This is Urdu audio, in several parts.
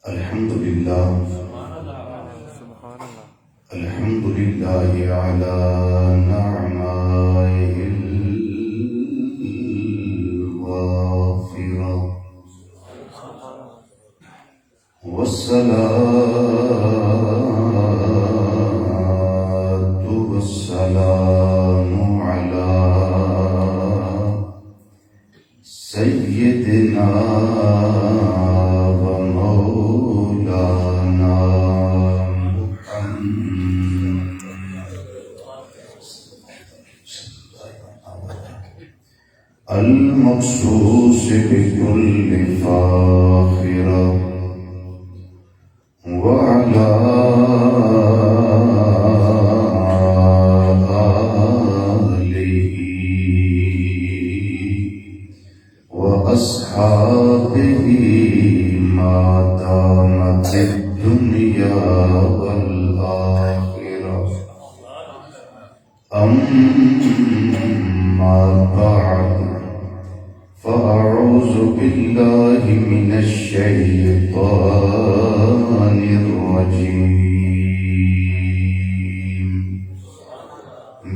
الحمد لله الحمد لله على نعمائه الوافرة والصلاة والسلام على سيدنا المخصوص بكل فاخرة وعلى آله وأصحابه ما دامت الدنيا والآخرة أما بعد فأعوذ بالله من الشيطان الرجيم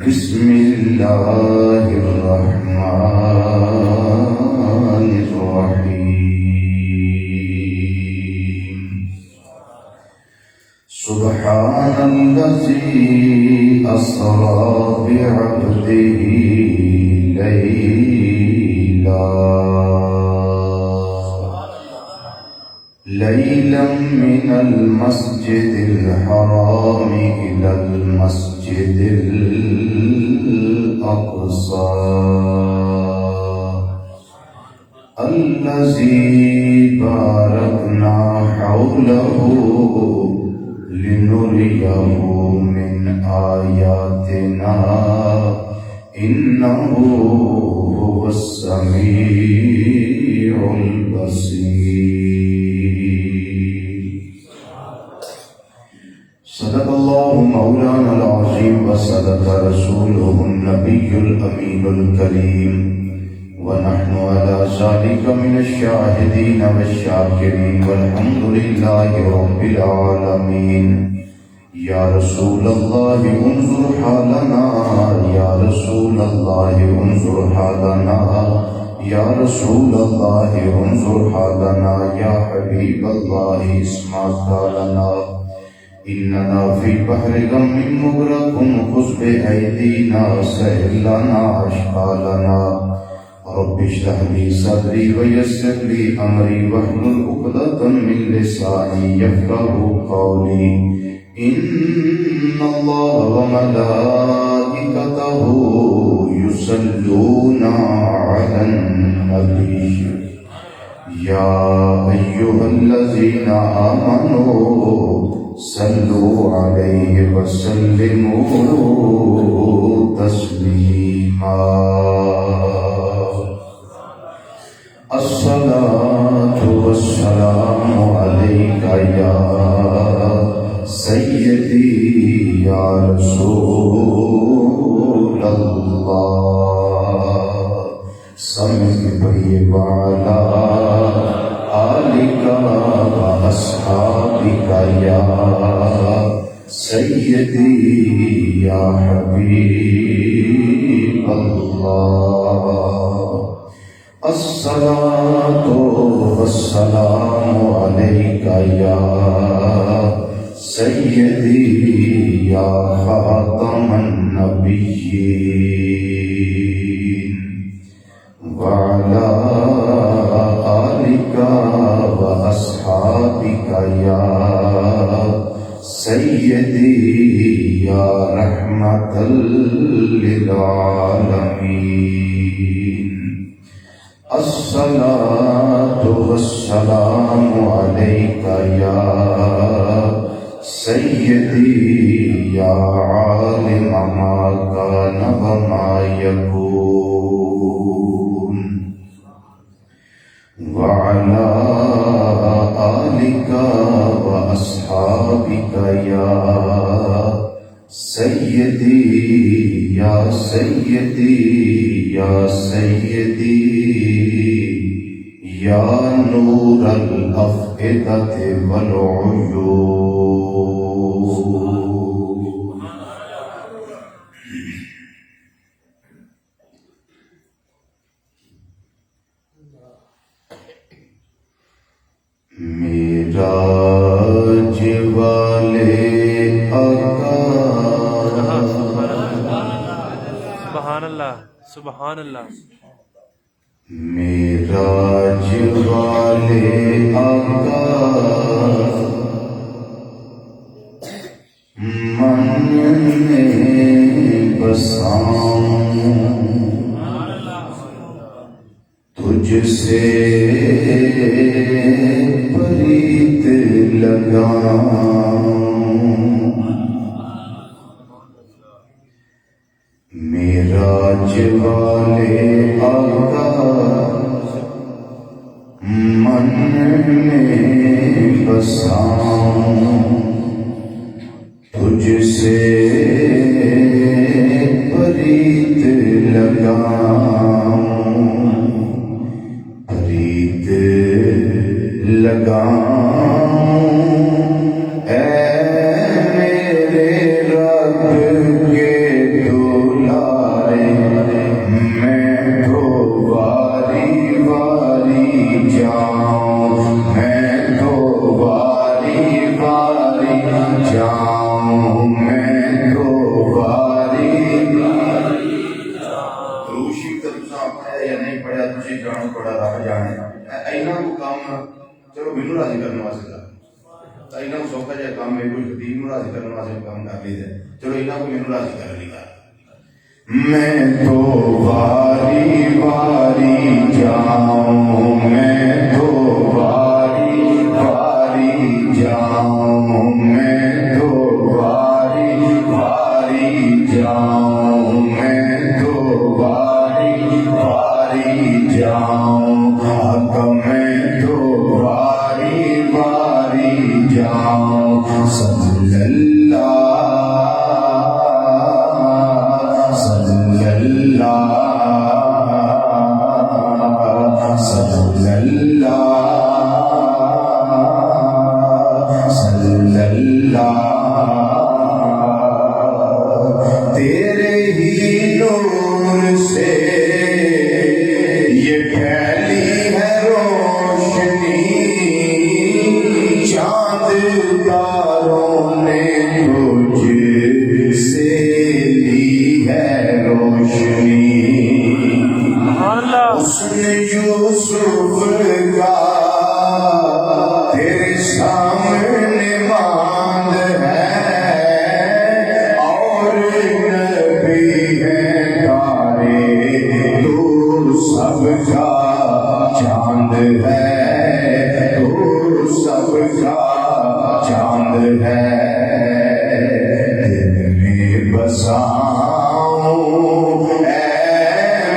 بسم الله الرحمن الرحيم سبحان الذي أسرى بعبده ليلا من المسجد الحرام إلى المسجد الأقصى الذي باركنا حوله لنريه من آياتنا إنه هو السميع البصير صدق الله مولانا العظيم وصدق رسوله النبي الأمين الكريم ونحن على ذلك من الشاهدين والشاكرين والحمد لله رب العالمين يا رسول الله انظر حالنا يا رسول الله انظر حالنا يا رسول الله انظر حالنا يا حبيب الله اسمع قالنا إننا في بحر غم مغرق خذ بأيدينا سهل لنا أشقالنا رب اشرح لي صدري ويسر لي أمري واحلل عقدة من لساني يفقهوا قولي إن الله وملائكته يصلون على النبي يا أيها الذين آمنوا صلوا عليه وسلموا تسليما الصلاة والسلام عليك يا سيدي يا رسول الله صل وعلى آلك وأصحابك يا سيدي يا حبيب الله الصلاة والسلام عليك يا سيدي يا خاتم النبيين وعلى آلك وأصحابك يا سيدي يا رحمة للعالمين الصلاة والسلام عليك يا سيدي يا عالم ما كان وما يكون وعلى آلك وأصحابك يا سيدي يا سيدي يا سيدي یا نور الافئدة والعیون معراج والے آقا سبحان اللہ سبحان اللہ معراج والے آقا من میں بساؤں تجھ سے پریت لگاؤں معراج والے آقا من میں بساؤں تجھ سے پریت لگاؤں پریت لگاؤں اے میرے رب کے دلارے میں تو واری واری جاؤں میں تو واری واری جاؤں میں تو واری واری جاؤں روشی تلساں پڑھا یا نہیں پڑھا تجھے جانو پڑھا رہا جانے اینا کو کام چلو مینوں راضی کرنے واسطے کر اینا کو سوکھا جائے کام میں کوئی خطیب نو راضی کرنے واسطے کام کر لی جائے چلو اینا کو مینوں راضی کر لی کر میں تو واری واری جاؤں میں تو واری واری جاؤں میں تو واری واری جاؤں میں تو واری واری جاؤں حق میں تو واری واری جاؤں صلی اللہ صلی اللہ صلی اللہ صلی اللہ تیرے ہی نور سے یہ پھیلی ہے روشنی چاند تاروں نے تجھ سے لی ہے روشنی سبحان اللہ حسن یوسف کا تیرے سامنے ماند ہے اور نبی ہے تارے تو سب کا چاند ہے تو سب کا چاند ہے دل میں بساؤں اے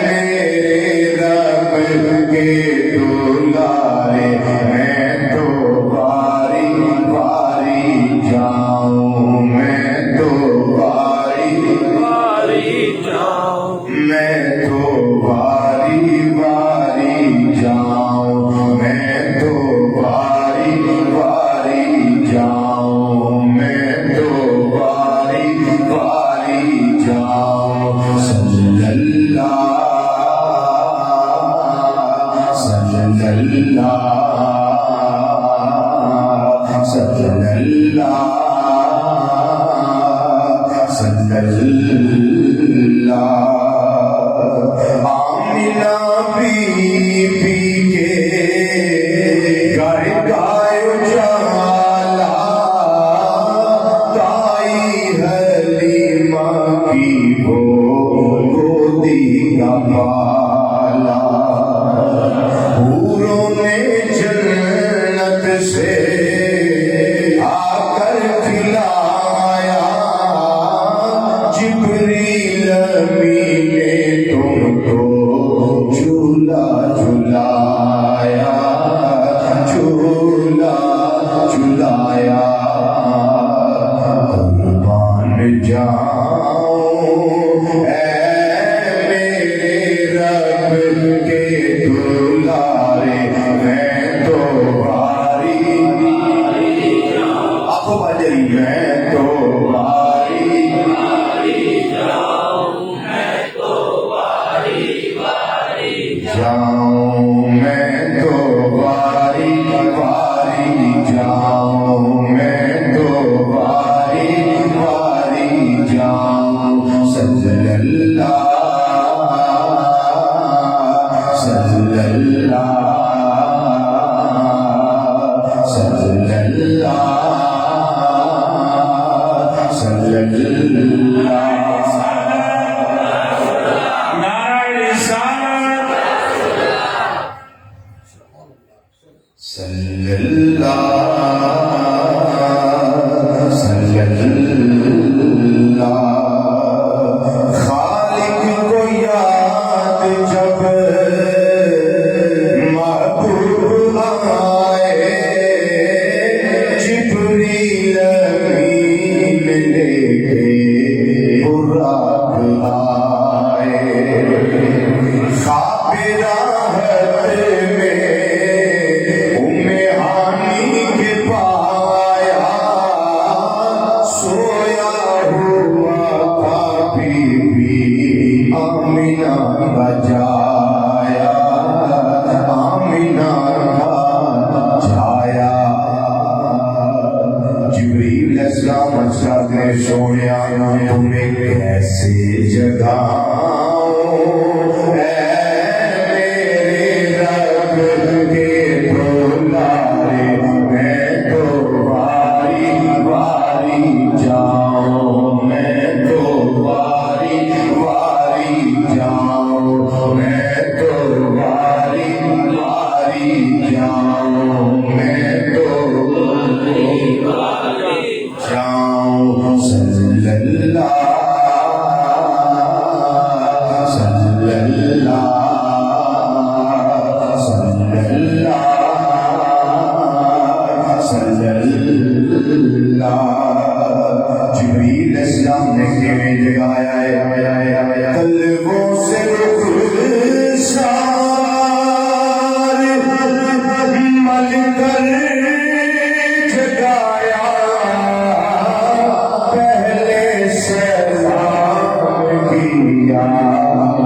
میرے رب کے دلارے میں تو واری واری جاؤں میں تو واری واری جاؤں میں تو واری واری جاؤں میں تو واری واری جاؤں میں تو واری واری جاؤں صلی اللہ صلی اللہ صلی اللہ صلی اللہ آمنہ بی بی کے گھر گائے اجالا تائی حلیمہ کی وہ گودی کا بالا حوروں نے جنت سے آ کر کھلایا جبریل امین تیری میں تو واری جاؤں میں تو واری واری جاؤں میں تو واری واری جاؤں صلی اللہ صلی اللہ صلی اللہ صلی اللہ صلی اللہ صلی اللہ خالق کو یاد جب محبوب آئے جبریل امین لے کے براق آئے خواب راحت میں آمینہ بجایا آمینہ بجایا جبریل علیہ السلام ارشاد نے سونیا تمہیں کیسے جگاؤں اے میرے رب کے دولارے میں تو واری واری جاؤں میں تو واری واری جاؤں میں تو واری واری جاؤں میں تو واری واری جاؤں صلی اللہ صلی اللہ صلی اللہ صلی اللہ جبریل علیہ السلام نے کیویں جگایا ہے قلبوں سے رخسار مل کر جگایا پہلے سلام کیا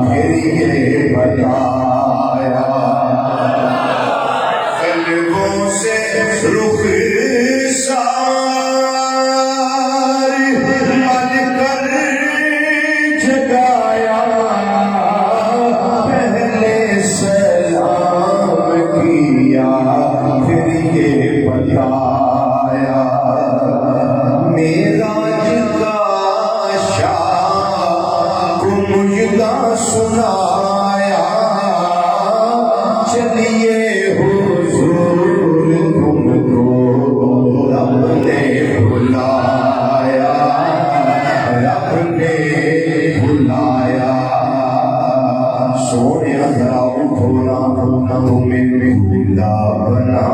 پھر یہ بتایا قلبوں سے رخسار مل کر جگایا پہلے سلام کیا پھر یہ بتایا معراج کا شاہ کو مجدہ سنایا چلیے حضور تم کو رب نے بلایا رب نے بلایا سونے ذرا اٹھو نا تمہیں بھولا بنا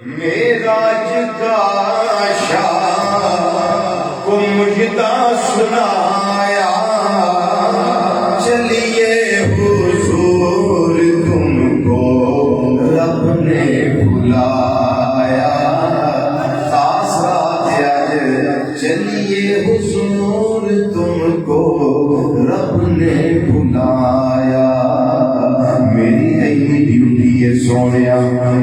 معراج کا شاہ کو مجدہ سنایا چلیے حضور تم کو رب نے بلایا خاصات اج چلیے حضور تم کو رب نے بلایا میری نئی ڈیوٹی ہے سونیا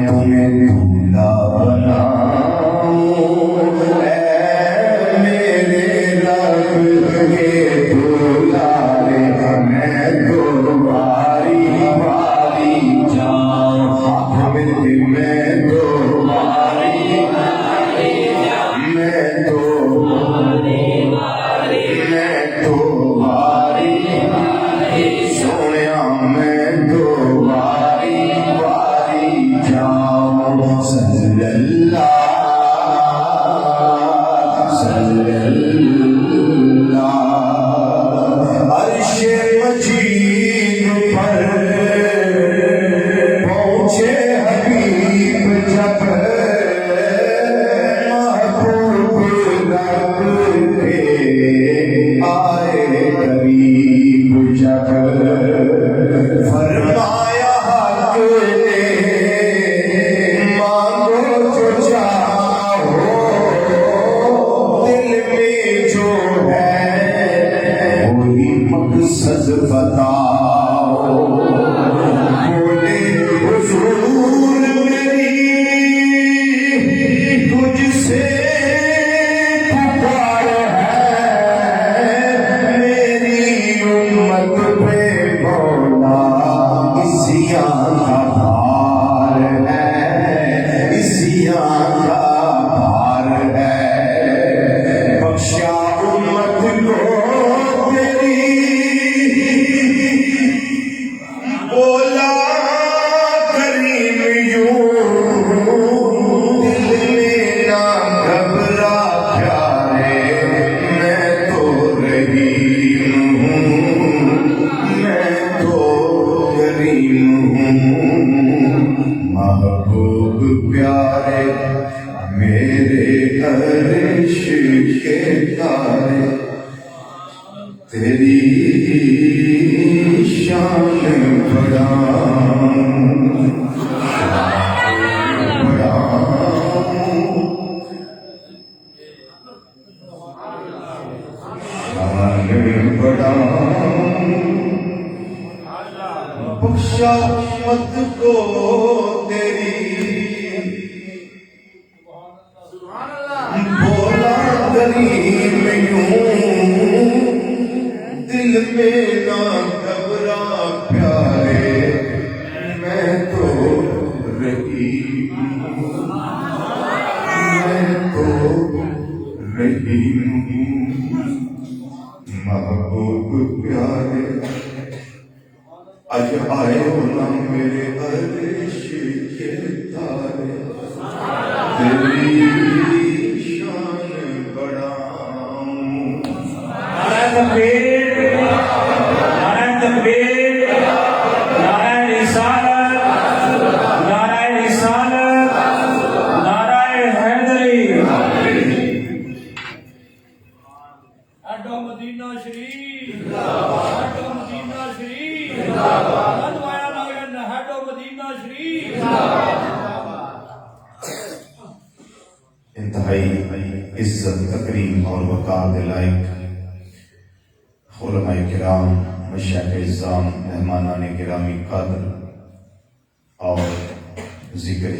تمہیں بھولا بناؤں اے میرے رب کے دولارے میں تو واری واری جاؤں میں تو واری میں تو واری سونیا میں تو واری واری جاؤں شامت کو تیری بولا غریب یوں دل میں نہ گھبرا پیارے میں تو رحیم محبوب پیارے اج آئے ہو نا میرے عرش کے تارے تیری شان بڑھاؤں نعرہ تکبیر نعرہ تکبیر نعرہ رسالت نعرہ رسالت نعرہ حیدری اڈو مدینہ شریف اڈو مدینہ شریف ادوایا نگر اڈو مدینہ شریف انتہائی عزت تکریم اور وقار کے لائق علماء کرام مشائخ اعظام مہمانان گرامی قدر اور ذکر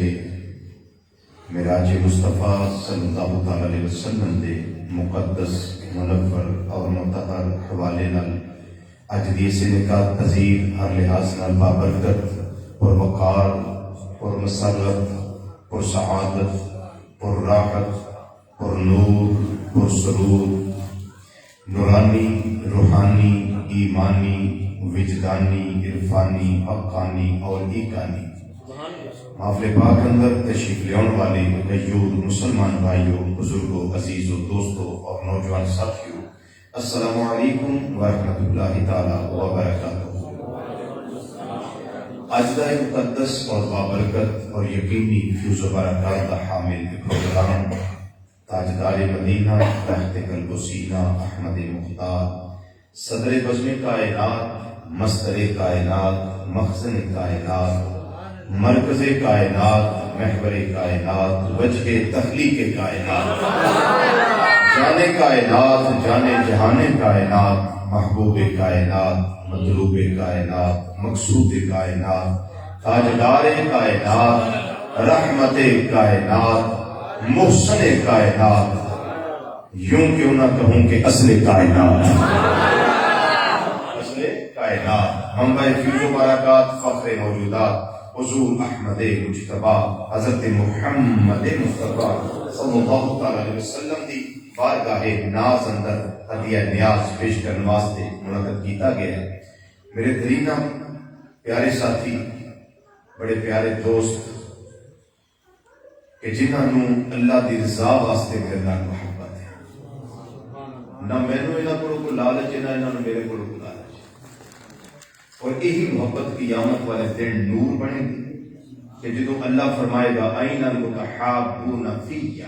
معراج مصطفیٰ صلی اللہ تعالی علیہ وسلم دے مقدس منور اور مطہر حوالے نال اج دی اس نکاح پذیر ہر لحاظ نال بابرکت اور وقار اور مسرت اور سعادت اور راحت اور نور اور سرور نورانی روحانی ایمانی وجدانی عرفانی حقانی اور ایقانی محفل پاک اندر تشریف لیاؤن والے غیور مسلمان بھائیوں بزرگوں عزیزوں دوستوں اور نوجوان ساتھیوں السلام علیکم ورحمۃ اللہ تعالی وبرکاتہ۔ آج کا مقدس اور بابرکت اور یقینی فیض و برکات کا حامل پروگرام تاجدار مدینہ رحمت قلب و سینہ احمد مختار صدر بزم کائنات مصدر کائنات مخزن کائنات مرکز کائنات محور کائنات وجہ تخلیق کائنات جانے کائنات جانے جہان کائنات محبوب کائنات مطلوب کائنات مقصود کائنات تاجدار کائنات رحمت کائنات محسن کائنات یوں کیوں نہ کہوں کہ اصل کائنات اصل کائنات منبع فیض و برکات فخر موجودات حضور احمد مجتبی حضرت محمد مصطفیٰ صلی اللہ تعالی علیہ وسلم دی بارگاہ ناز اندر ہدیہ نیاز پیش کرنے واسطے منعقد کیتا گیا ہے۔ میرے دلینہ پیارے ساتھی بڑے پیارے دوست کہ جنہوں اللہ دی رضا واسطے میرے نال محبت ہے، نہ مینوں انہاں کولوں کوئی لالچ نہ انہاں نوں میرے کولوں کوئی لالچ، اور یہی محبت قیامت والے دن نور بنے گی کہ جدوں اللہ فرمائے گا اَیْنَ الْمُتَحَابُّونَ فِیَّ،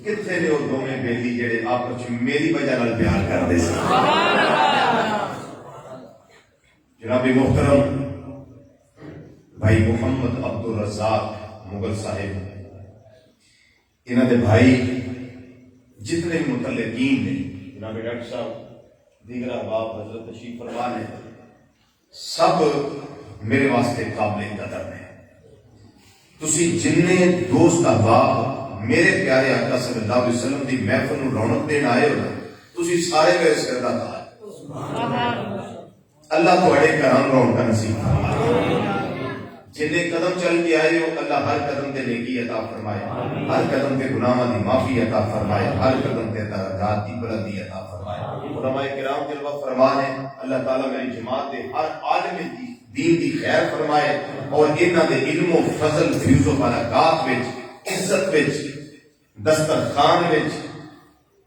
کتنے نے وہ دوویں بیلی جڑے آپس وچ میری وجہ نال پیار کردے سی۔ جناب محترم بھائی محمد عبدالرزاق مغل صاحب انہاں دے بھائی جتنے متعلقین نے جناب ڈاکٹر صاحب دیگر احباب حضرت تشریف فرما نے سب میرے واسطے قابل قدر ہیں۔ تسی جننے دوست احباب میرے پیارے آقا صلی اللہ علیہ وسلم دی محفل نوں رونق دین آئے ہو نا، تسی سارے میرے سردار تھا۔ اللہ تواڈے گھراں رونق نصیب فرمائے۔ جننے قدم چل کے آئے ہو اللہ ہر قدم تے نیکی عطا فرمائے، ہر قدم تے گناہاں دی معافی عطا فرمائے، ہر قدم تے درجات دی بلندی عطا فرمائے۔ علماء کرام جلوہ فرمانے اللہ تعالیٰ میری جماعت دے ہر عالم دین دی خیر فرمائے اور انہاں دے علم و فضل فیض و برکات وچ عزت وچ دسترخوان وچ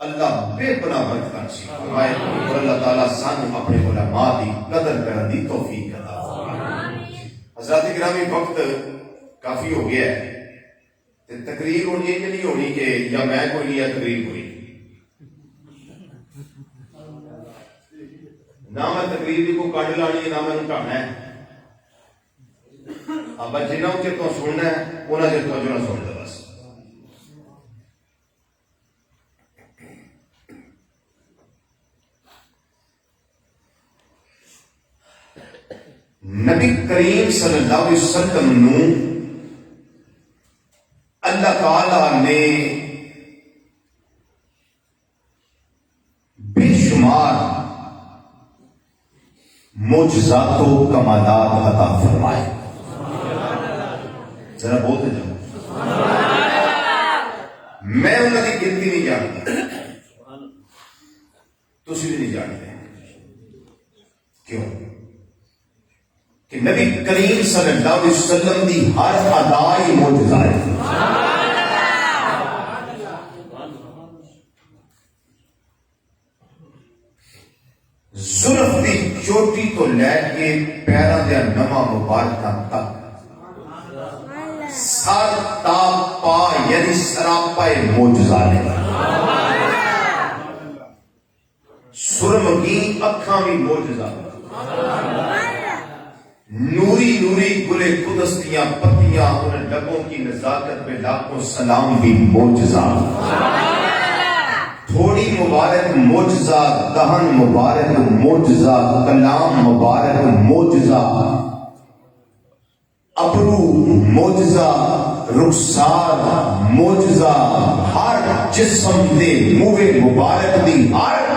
اللہ بے پناہ برکت نصیب فرمائے اور اللہ تعالیٰ سانو اپنے علماء دی قدر کرن دی توفیق عطا فرمائے۔ حضرات گرامی وقت کافی ہو گیا ہے، تقریر ہونی ہے کہ نہیں ہونی کہ یا میں کوئی نہیں یا تقریر ہوئی، نہ میں تقریر کو کٹ لانی ہے نہ میں ٹھانا ہے۔ اب جنہوں چر تو سننا ہے انہوں چر تو جو نہ سن دو بس۔ نبی کریم صلی اللہ علیہ وسلم نو اللہ تعالی نے بے شمار معجزات و کمالات عطا فرمائے. ذرا بولتے جاؤ. میں انہوں کی گنتی نہیں جانتا, تسی بھی نہیں جانتے. کیوں کہ نبی کریم صلی اللہ علیہ وسلم دی ہر ادائی معجزہ ہے. زلف دی چوٹی تو لے کے پیروں دے نواں مبارکہ تک سر تا پا یعنی سراپا معجزہ ہے. سرمگی اکھاں بھی معجزہ, نوری نوری گلے قدسیاں پتیاں ان لبوں کی نزاکت میں لاکھوں سلام بھی معجزہ. تھوڑی مبارک معجزہ, دہن مبارک معجزہ, کلام مبارک معجزہ, ابرو معجزہ, رخسار معجزہ, ہر جسم دے منہ مبارک دی ہر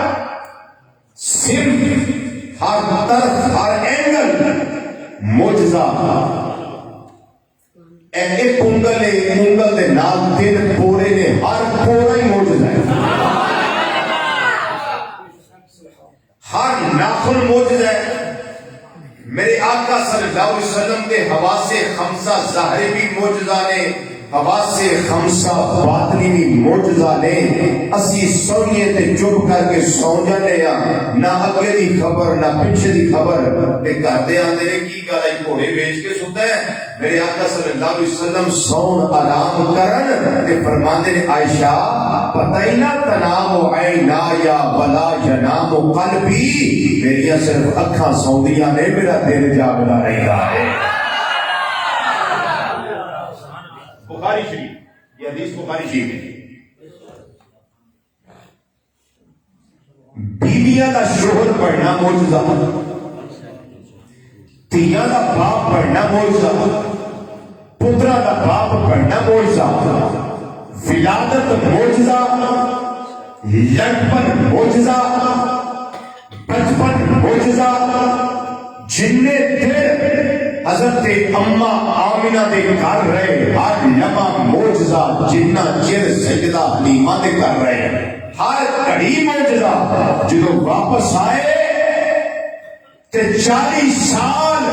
سم, ہر طرف, ہر اینگل معجزہ. ایک کنگل دے نال تین پورے نے, ہر پورا ہی معجزہ ہے. ہر ناخن معجزہ ہے. میرے آقا صلی اللہ علیہ وسلم کے حواس خمسہ ظاہری بھی معجزہ نے, حواس خمسہ باطنی بھی معجزہ نے. اسی سوئیے تے چپ کر کے سو جانے ہاں, نہ اگے دی خبر نہ پیچھے دی خبر. تے کہتے آندے نے کی گل ہے گھوڑے بیچ کے سوتا ہے. میرے آقا صلی اللہ علیہ وسلم سون آرام کرن تے فرماندے نے عائشہ پتہ ہی نہ تنام عینا یا ولا ینام قلبی, میریاں صرف اکھاں سوندیاں نے, میرا دل جاگدا رہتا ہے. بخاری شریف, یہ حدیث بخاری شریف ہے. بیویاں دا شوہر پڑھنا معجزہ, تیاں دا باپ پڑھنا معجزہ, پترا دا باپ پڑھنا معجزہ, ولادت معجزہ, لڑپن معجزہ, بچپن معجزہ. جننے دیر حضرت اماں آمینہ دے کر رہے ہر لمحہ معجزہ, جنہ چر سجدہ حلیمہ دے کر رہے ہر گھڑی معجزہ. جدو واپس آئے تے 40 سال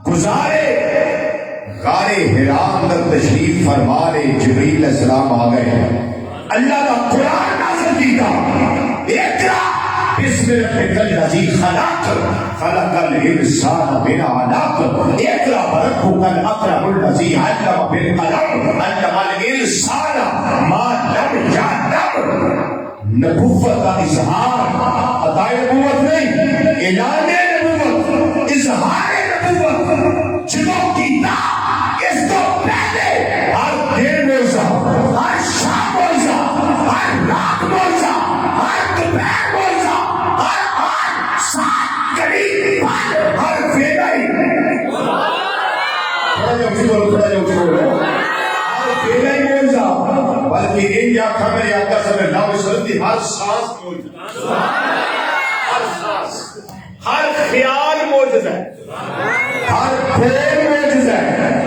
گزارے غار حرا اندر تشریف فرما لے. جبریل علیہ السلام آ گئے, اللہ کا قرآن نازل کیتا, اقرا بسم ربک الذی خلق خلق الانسان من علق اقرا وربک الاکرم الذی علم بالقلم علم الانسان ما لم یعلم. نبوت کا اظہار, عطائے نبوت نہیں, اعلان نبوت, اظہار نبوت جنہوں کیتا. اس کو پہلے ہر دیر معجزہ, ہر شام معجزہ, ہر رات معجزہ, ہر دوپہر معجزہ, ہر 8 سات گھڑی ہر فیدائی. تھوڑا جو ہر فیدائی معجزہ, بلکہ ان کی آنکھا میرے آقا صلی اللہ علیہ وسلم کی ہر سانس معجزہ, ہر سانس, ہر خیال معجزہ ہے, ہر پھول معجزہ ہے.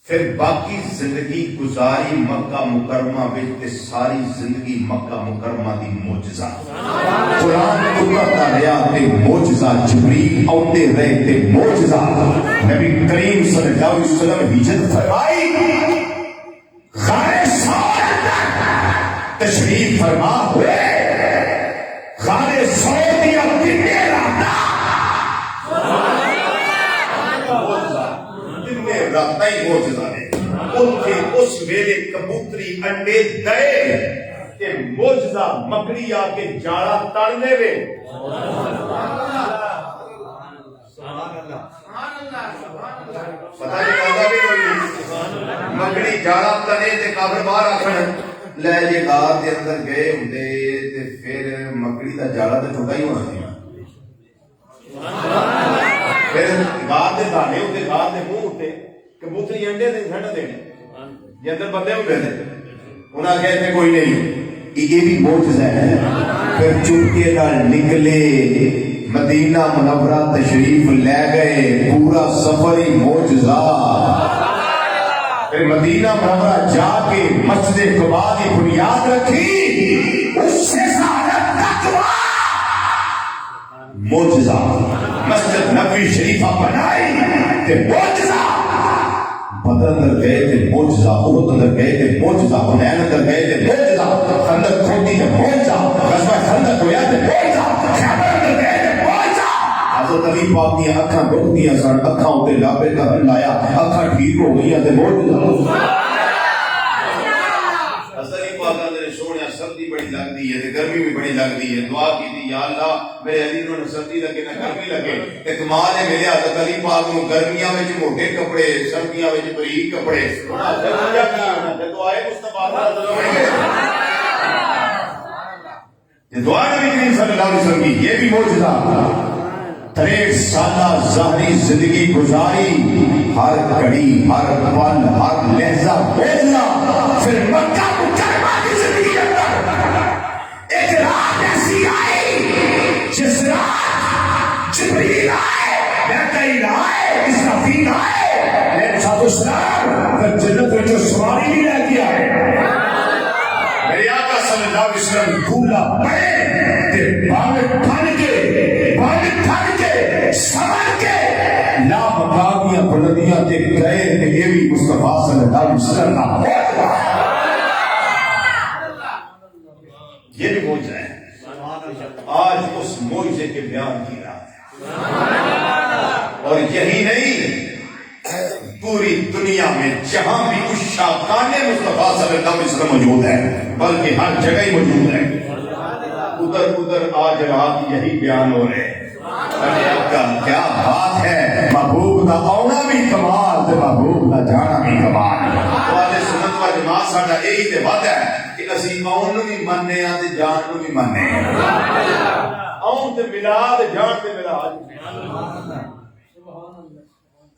پھر باقی زندگی گزاری مکہ مکرمہ وچ, ساری زندگی مکہ مکرمہ دی معجزہ. قرآن اترتا رہا تے معجزہ, جبریل آتے رہے تے معجزہ. نبی کریم صلی اللہ علیہ وسلم ہجرت فرمائی, غار ثور تشریف فرما ہوئے. غار ثور دیا کتنے راتا رابطہ ہی معجزہ ہے. اس ویلے کبوتری انڈے دے کہ معجزہ مکڑی آ کے جاڑا تڑ دے وے. پتہ نہیں لگا بھی کوئی مکڑی جاڑا تڑے تے کافر باہر آکھن لے جے غار دے اندر گئے ہوندے تے پھر مکڑی دا جاڑا تے ٹوٹا ہی ہونا سی. پھر گار دے دانے ہوتے گار دے منہ ہوتے کبوتری انڈے دے سڑ دینے یہ اندر بندے ہوتے تھے انہاں کہتے کوئی نہیں یہ بھی معجزہ ہے پھر چپکے نال نکلے مدینہ منورہ تشریف لے گئے پورا سفر ہی معجزہ پھر مدینہ منورہ جا کے مسجد قباء کی بنیاد رکھی اس سے زیادہ تقویٰ معجزہ مسجد نبوی شریفہ بنائی تے معجزہ بدر اندر گئے تے معجزہ احد اندر گئے تے معجزہ حنین اندر گئے تے معجزہ خندق کھودی تے معجزہ غزوہ خندق ہویا تے معجزہ خیبر اندر گئے تے معجزہ حضرت علی پاک دی اکھاں دکھدیاں سن اکھاں تے لابے کا لایا اکھاں ٹھیک ہو گئیاں تے معجزہ سونے سردی بڑی لگتی ہے گرمی بھی بڑی لگتی ہے دعا کی تھی یا اللہ میرے علی نوں سردی لگے نہ گرمی لگے کمال ہے میرے حضرت علی پاک نوں گرمیاں وچ موٹے کپڑے سردیاں وچ بریک کپڑے دعائے مصطفیٰ دعا نبی کریم صلی اللہ علیہ وسلم کی یہ بھی معجزہ 63 سالہ ظاہری زندگی گزاری ہر گھڑی ہر پل ہر لہجہ معجزہ پھر مکہ مکرمہ کی زندگی اندر ایک رات ایسی آئی جس رات جبریل آئے میکائیل آئے اسرافیل آئے علیہ السلام پھر جنت میں جو سواری بھی لے کے آئے میرے آقا صلی اللہ علیہ وسلم بھولا پڑے تے بھاگ پھن کے سمجھ کے لا مقامیاں بلندیاں تے گئے کہ یہ بھی مصطفیٰ صلی اللہ علیہ وسلم یہ بھی معجزہ ہے آج اس معجزے کے بیان کی رات ہے اور یہی نہیں پوری دنیا میں جہاں بھی اس شاقان مصطفیٰ صلی اللہ علیہ وسلم موجود ہے بلکہ ہر جگہ ہی موجود ہے ادھر ادھر آج رات یہی بیان ہو رہے ہیں کیا بات ہے محبوب کا آنا بھی کمال تے محبوب کا جانا بھی کمال والے سنت و جماعت ساڈا یہی تے وعدہ ہے کہ اسی آن نو بھی مننے ہاں تے جان نو بھی مننے آن تے ملاد جان تے ملاد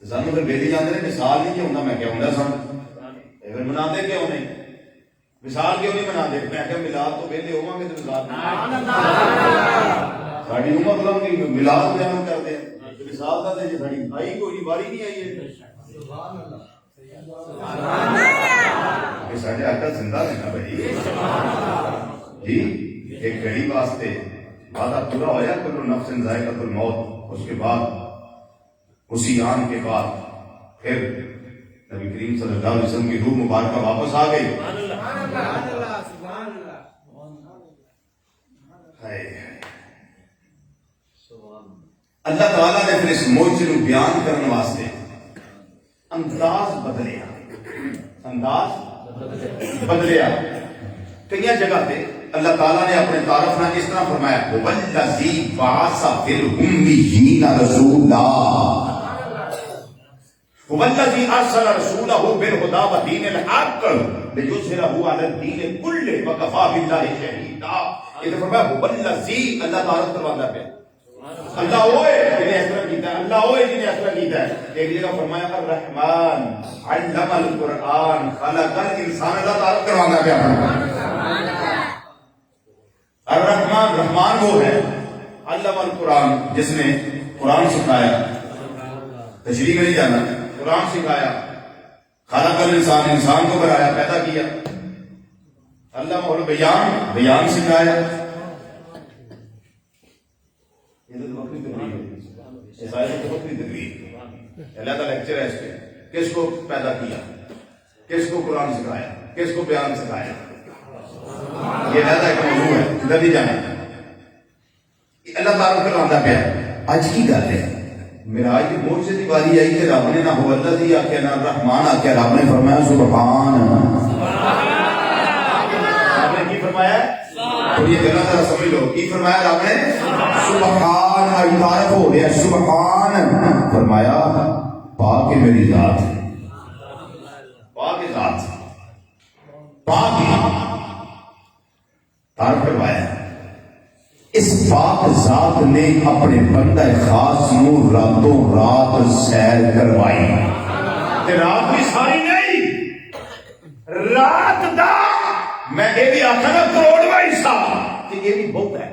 سانو پھر بیلی جاندے نے مثال نہیں کہ ہوندا میں کیا ہوندا سن پھر مناندے کیوں نہیں مثال کیوں نہیں مناندے میں کہ ملاد تو ویلے ہوواں گے تے مثال ساڑی امت لوگ ملاد بیان کرتے ہیں مثال کا تے ساڑی آئی کوئی باری نہیں آئی ہے یہ ساڑے آقا زندہ رہنا بھائی جی ایک گھڑی واسطے وعدہ پورا ہویا کل نفس ذائقۃ الموت اس کے بعد اسی آن کے بعد پھر نبی کریم صلی اللہ علیہ وسلم کی روح مبارکہ واپس آ گئی اللہ تعالیٰ نے پھر اس معجزے کو بیان کرنے واسطے انداز بدلیا کئی جگہ پہ اللہ تعالیٰ نے اپنے تعارف نہ اس طرح فرمایا وَالَّذِي بَعَثَ فِي الْأُمِّيِّينَ رَسُولًا وَالَّذِي أَرْسَلَ رَسُولَهُ بِالْهُدَى وَدِينِ الْحَقِّ لِيُظْهِرَهُ عَلَى الدِّينِ كُلِّهِ وَكَفَى بِاللَّهِ شَهِيدًا یہ فرمایا وَالَّذِي اللہ تعارف کرواتا ہے اللہ ہوئے جنہیں اس طرح کیتا ہے اللہ ہوئے جنہیں اس طرح کیتا ہے ایک جگہ فرمایا الرحمن علم القرآن خلق الانسان اللہ تعارف کروانا پیا الرحمن رحمان وہ ہے علم القرآن جس نے قرآن سکھایا تشریح نہیں جانا قرآن سکھایا خلق الانسان انسان کو بنایا پیدا کیا علم البیان بیان سکھایا علیحدہ لیکچر ہے اس پہ کس کو پیدا کیا کس کو قرآن سکھایا کس کو بیان سکھایا یہ علیحدہ ایک موضوع ہے ادھر نہیں جانا اللہ تعالیٰ کرواتا پیا آج کی گل ہے میرا آج کی معجزے کی باری آئی کہ رب نے نہ هو الذی آخیا نہ رحمان آخیا رب نے فرمایا سبحان رب نے کی فرمایا تو یہ گلا ذرا سمجھ لو کی فرمایا رب نے سبحان تعارف ہو گیا سبحان فرمایا پاک میری ذات پاک ذات پاک تعارف کروایا اس پاک ذات نے اپنے بندہ خاص نو راتوں رات سیر کروائی تے رات بھی ساری نہیں رات دا میں یہ بھی آخا نا کروڑواں حصہ تے یہ بھی بہت ہے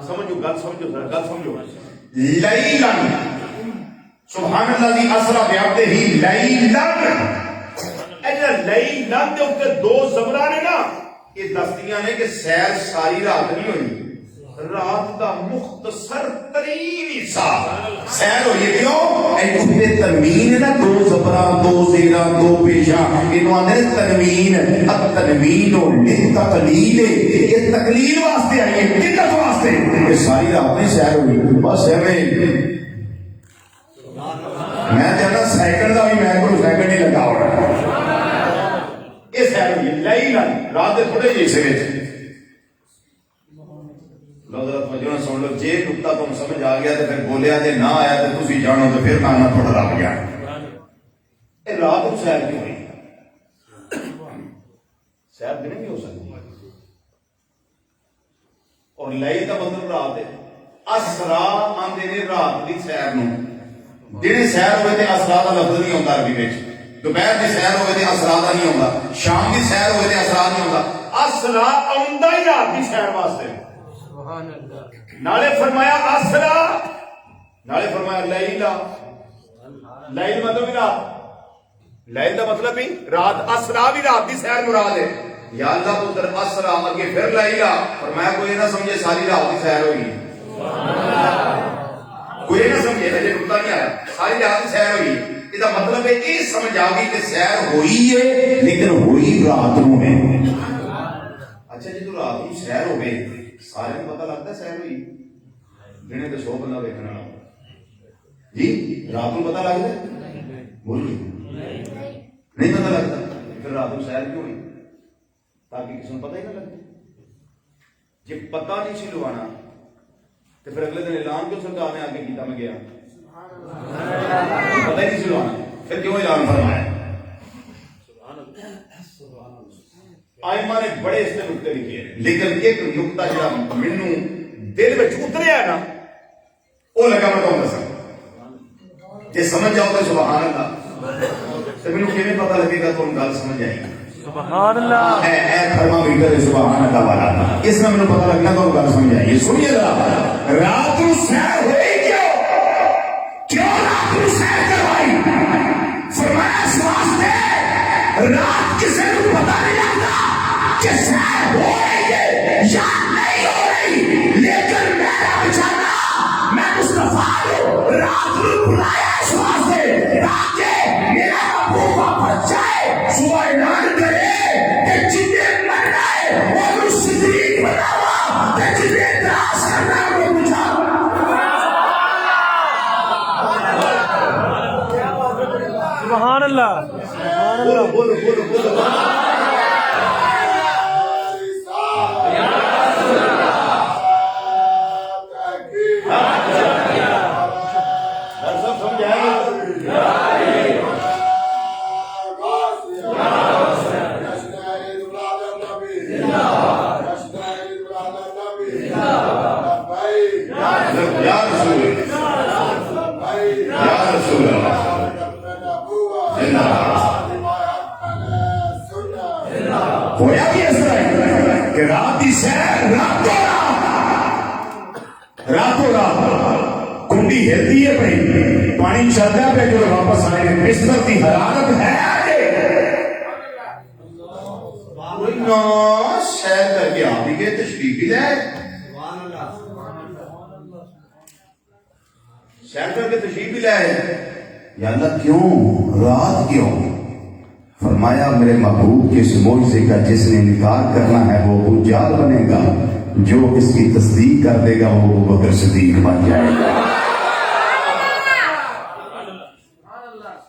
سمجھو گل سمجھو ذرا گل سمجھو لیلن سبحان اللہ دی اسرا بیعبدہ ہی لیلن اجلا لیلن دے اوپر دو زبراں نے نا یہ دستیاں نے کہ سیر ساری رات نہیں ہوئی رات دا مختصر ترین حصہ سیر ہوئی کیوں ایک اوپر تنوین ہے نا دو زبراں دو زیراں دو پیشاں انہوں آنے تنوین التنوین و للتقلیل یہ تقلیل واسطے آئی ہے قلت واسطے یہ ساری رات نہیں سیر ہوئی بس ہے میں جانا سیکنڈ دا بھی میں کوئی سیکنڈ نہیں لگا ہو رہا یہ سیر ہوئی لیلن رات دے تھوڑے جی سے حضرت مجھے سن لو جے نقطہ تم سمجھ آ گیا تو پھر بولیا جے نہ آیا تو تسی جانو تو پھر میں تھوڑا رب جانا یہ رات کو سیر کیوں ہوئی سیر دن نہیں ہو سکتی اور لیل کا مطلب رات ہے اسرا آندے نے رات دی سیر نو دن سیر ہوئے تے اسرا دا لفظ نہیں ہوتا عربی وچ دوپہر دی سیر ہوئے تے اسرا دا نہیں ہوتا شام دی سیر ہوئے تے اسرا نہیں ہوتا اسرا آندا ہی رات دی سیر واسطے نالے فرمایا اسرا نالے فرمایا لیلا لیل مطلب بھی رات لیل دا مطلب بھی رات اسرا بھی رات دی سیر مراد ہے یا اللہ پتر اسرا اگے پھر لیلا فرمایا کوئی نہ سمجھے ساری رات دی سیر ہوئی کوئی نہ سمجھے اجے نقطہ نہیں آیا ساری رات دی سیر ہوئی اس کا مطلب ہے یہ سمجھ آ گئی کہ سیر ہوئی ہے لیکن ہوئی رات نو ہے اچھا جی تو رات نو سیر ہو گئی سارے کو پتہ لگتا ہے سیر ہوئی جنہیں تو 100 بندہ دیکھنا جی رات کو پتہ لگتا ہے بولیے نہیں پتہ لگتا پھر رات کو سیر کیوں ہوئی تاکہ کسی کو پتہ ہی نہ لگے جب پتہ نہیں سی لوانا تو پھر اگلے دن اعلان کیوں سرکار نے آگے کیتا میں گیا پتہ ہی نہیں سی لوانا پھر کیوں اعلان فرمایا آئمہ نے بڑے اس نے نکتے لکھے ہیں لیکن ایک نکتہ جڑا منو دل میں اترے ہے نا وہ لگا میں کہوں سکتا جی سمجھ جاؤ تو سبحان اللہ تو منو کیوں پتہ لگے گا تو ان گل سمجھ آئے گی سبحان اللہ اے تھرمامیٹر سبحان اللہ والا اس میں منو پتہ لگنا تو گل سمجھ آئے گی سنیے ذرا رات کو سیر ہوئی کیوں رات کو سیر کروائی فرمایا اس واسطے رات کسی کو پتہ نہیں لگتا کہ سیر ہو رہی ہے یا نہیں ہو رہی لیکن میرا بچانا میں مصطفیٰ ہوں رات کو بلایا اس واسطے تاکہ میرا محبوب واپس جائے صبح اعلان کرے کہ جنہیں مرنا ہے وہ صدیق بنا ہوا کہ جنہیں اعتراض کرنا ہے وہ بچا سبحان اللہ بولو بولو بولو بولو ہویا بھی ایسا ہے کہ رات کی سیر راتوں رات کنڈی ہلتی ہے پہ پانی چلتا پہ جو واپس آئے بستر کی حرارت ہے کوئی نہ سیر کر کے آپ ہی کے تشریف بھی لے سیر کر کے تشریف بھی لے یا اللہ کیوں رات کیوں فرمایا میرے محبوب کے اس معجزے کا جس نے انکار کرنا ہے وہ حجار بنے گا جو اس کی تصدیق کر دے گا وہ ابو بکر صدیق بن جائے گا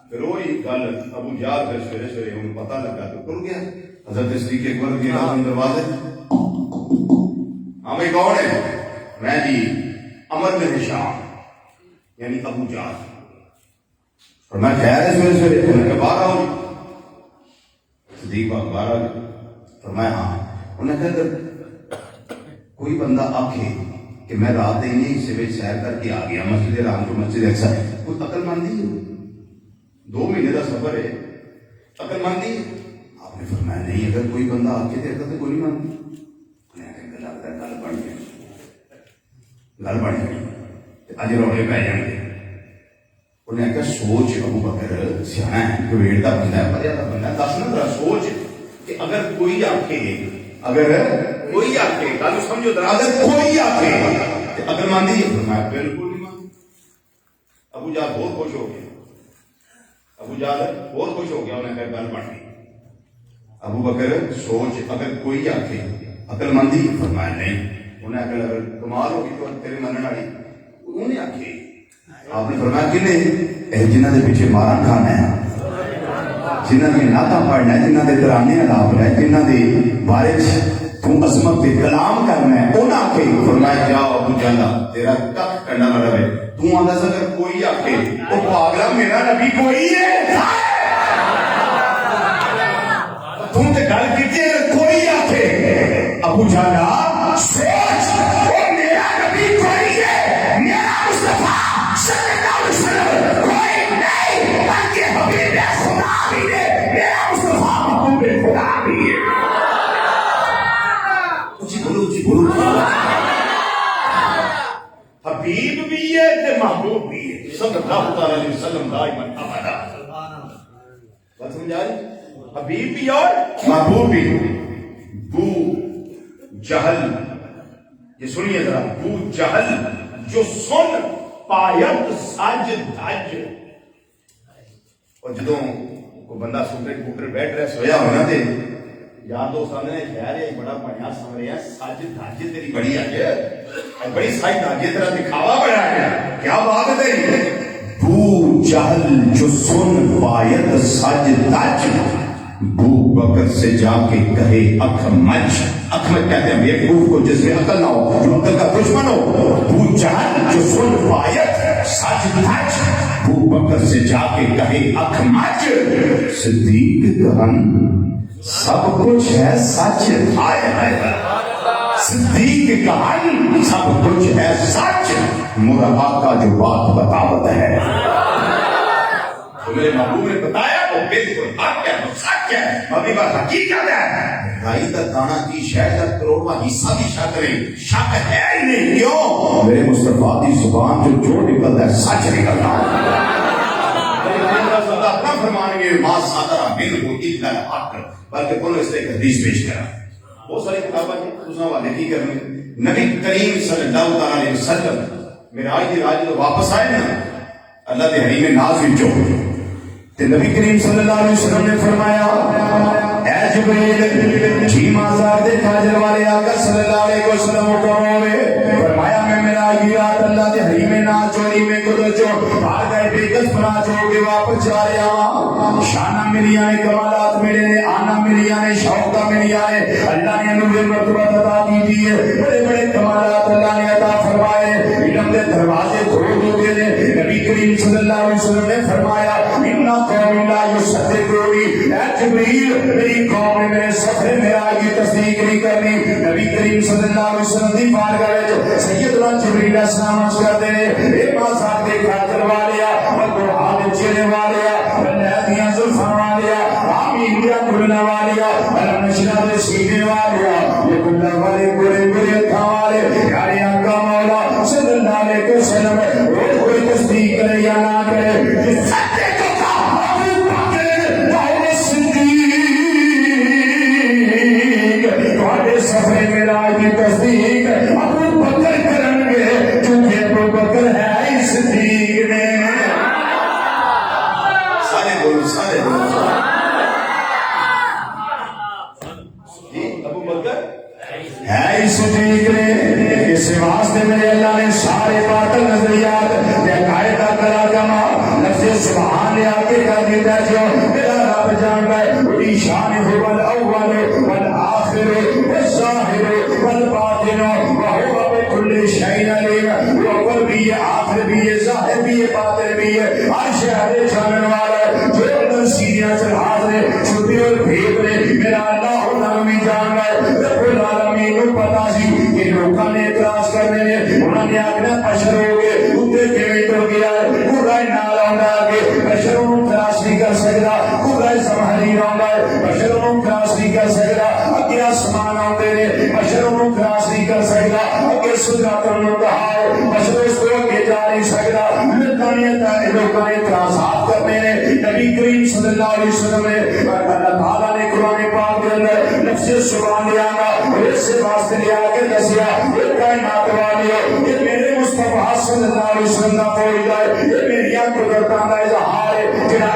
پھر وہی گل ابو جہل پھر سویرے سویرے انہیں پتہ لگا تو کھل گیا حضرت صدیق اکبر کی رات دروازے ہاں بھائی کون ہے میں جی عمر بن ہشام یعنی ابو جہل اور میں خیر ہے سویرے سویرے انہوں نے باہر آؤ صدیق باہر آ گیا فرمایا ہاں انہوں نے کہا کوئی بندہ آکھے کہ میں رات انہیں حصے میں سیر کر کے آ گیا مسجد حرام کو مسجد اقصی، کوئی عقل مندی ہے؟ 2 مہینے کا سفر ہے، عقل مندی ہے؟ آپ نے فرمایا نہیں، اگر کوئی بندہ آکے تو عقل تو کوئی نہیں مانتی۔ لگتا ہے گل بن گئی، گل بن گئی، اج روڑے پی جان گے۔ انہیں آخیا سوچ، ابو بکر سیاح ہے، کویٹ کا بندہ ہے، پڑھیا کا بندہ ہے، دس نہ ذرا سوچ کہ اگر کوئی آکے، اگر کوئی آکے، گل سمجھو ذرا، اگر کوئی آکے عقل مندی ہے؟ فرمایا بالکل نہیں مانتی۔ ابو جہل بہت خوش ہو گیا، ابو جہل بہت خوش ہو گیا، انہیں کہا گل بن گئی۔ ابو بکر سوچ، اگر کوئی آکے عقل مندی؟ فرمایا نہیں۔ انہیں آخر اگر کمال ہوگی تو تیرے منن والی انہیں آخی۔ آپ نے فرمایا کہ نہیں، جنہ کے پیچھے مارا کھانا ہے، جنہ کی نعتاں پڑھنا ہے، جنہ کے ترانے الاپنا ہے، جنہ کے بارے تم عظمت پہ کلام کرنا ہے، انہیں آخے۔ فرمایا جاؤ ابو جہل، تیرا کھ کرنا نہ رہے۔ تو آدھا سا اگر کوئی آخے تو پاگلا میرا نبی کوئی ہے، تم تے گل کی اگر کوئی آخے ابو جہل سوچ، وہ میرا نبی کوئی ہے، میرا مصطفیٰ صلی اللہ علیہ وسلم کوئی نہیں، بلکہ حبیب خدا بھی ہے، میرا مصطفیٰ محبوب خدا بھی ہے۔ اچھی بولو، اچھی بولو۔ حبیب بھی ہے تے محبوب بھی ہے، صلی اللہ تعالی علیہ وسلم دائما ابدا۔ بات سمجھ آئی؟ حبیب بھی اور محبوب بھی۔ بو جہل، یہ سنیے ذرا، بو جہل جو سن پایت سج دھج، اور جدوں کوئی بندہ سوٹے اوپر بیٹھ رہا سویا ہونا تے یار دوست آدھے نے خیر ہے بڑا بڑھیا سمریا، سج دھج تیری بڑی اج بڑی سج دھج تیرا دکھاوا بڑا ہے، کیا بات ہے تیری۔ بو جہل جو سن پایت سج دھج، بو بکر سے جا کے کہے اکھ مچ۔ اکھ مچ کہتے ہیں بیوقوف کو جس میں عقل نہ ہو، جو عقل کا دشمن ہو۔ بو جہل جو سن پایت سج دھج، بو بکر سے جا کے کہے اکھ مچ۔ صدیق گہن سب کچھ ہے سچ، صدیق گہن سب کچھ ہے سچ، میرا آقا جو بات بتاوت ہے، تو میرے محبوب نے بتایا وہ بالکل حق ہے، وہ سچ ہے، ابھی بات حقیقت ہے۔ رائی کا دانا کی شہد کا کروڑواں حصہ بھی شک نہیں، شک ہے ہی نہیں۔ کیوں؟ میرے مصطفیٰ کی زبان جو نکلتا ہے سچ نکلتا ہے۔ اپنا فرمان یہ ما صادر منہ الا الحق، بلکہ کون اس ایک حدیث پیش کرا۔ بہت ساری کتابیں ہیں، اس حوالے کی کرنے۔ نبی کریم صلی اللہ تعالی علیہ وسلم معراج دی رات جو واپس آئے نا اللہ کے حریم ناز وچوں، تے نبی کریم صلی اللہ علیہ وسلم نے فرمایا اے جبریل جی مازار دے کاجل والے آقا صلی اللہ علیہ وسلم حکم ہوئے، فرمایا میں معراج دی رات اللہ کے حریم ناز چوری میں قدرت چو بھاگ گئے بے کس بنا چھوڑ کے واپس جا رہا ہوں۔ شانہ ملیاں نے، کمالات ملے نے، آنا ملیاں نے، شوقہ ملیاں نے، اللہ نے انہیں مرتبہ عطا کی دی ہے، بڑے بڑے کمالات اللہ نے عطا فرمائے، علم دے دروازے کھول دیے نے۔ نبی کریم صلی اللہ علیہ وسلم نے فرمایا اِنَّا قَوْمِ لَا يُصَدِّقُونِي، اے جبریل میری قوم نے میرے سفر معراج کی تصدیق نہیں کرنی۔ نبی کریم صلی اللہ علیہ وسلم دی بارگاہ وچ سیدنا جبریل علیہ السلام عرض کرتے ہیں اے مازار دے کاجل والیا، قرآن دے چہرے والیا، بلادیاں زلفاں والیا، آمین دیا کھلنا والیا، علم نشرہ دے سینے والیا، یہ کلہ والے گرے گرے تھا والے، یاری آقا مولا صلی اللہ علیہ وسلم روز کوئی تصدیق کرے یا نہ کرے، جس سچے کو کہا ابو بکر پہلے صدیق، تھوڑے سفر معراج کی تصدیق ابو بکر کریں گے، کیونکہ ابو بکر ہے ہی صدیق نے۔ سارے بولو، سارے بولو جی، ابو بکر ہے ہی صدیق نے۔ اس واسطے میرے اللہ نے سارے باطل نظریات عقائد کا کلا کما لفظ سبحان لے آ کے کر دیتا جو میرا رب جان ہے، وہی شان هو الاول والآخر والظاہر والباطن وهو بكل شيء علیم۔ وہ اول بھی ہے، آخر بھی ہے، ظاہر بھی ہے، باطن بھی ہے، ہر شے جاننے والا ہے، جو اندر سیدھیاں سے حاضر چھپی اور بھید نے میرا اللہ العالمین جان ہے۔ رب العالمین کو پتا سی کہ لوگ اعتراض کرنے نے انہوں نے آخنا پشر ہو گئے اتنے کیویں ٹر گیا پورا نال آؤں آگے پشر انہوں کراس نہیں کر سکتا پورا سمالی آؤں پشر انہوں کراس نہیں کر سکتا اگے آسمان آتے نے پشر انہوں کراس نہیں کر سکتا اگے سدرات المنتہا پشر اس کو اگے جا نہیں سکتا لوگوں نے اعتراضات کرنے نے نبی کریم صلی اللہ علیہ وسلم نے اللہ تعالیٰ نے قرآن پاک کے اندر نفس سبحان لیا گا اور اس سے واسطے لیا کے دسیا یہ کائنات والیو یہ میرے مصطفیٰ صلی اللہ علیہ وسلم کا فوج ہے یہ میری قدرتاں کا اظہار ہے جڑا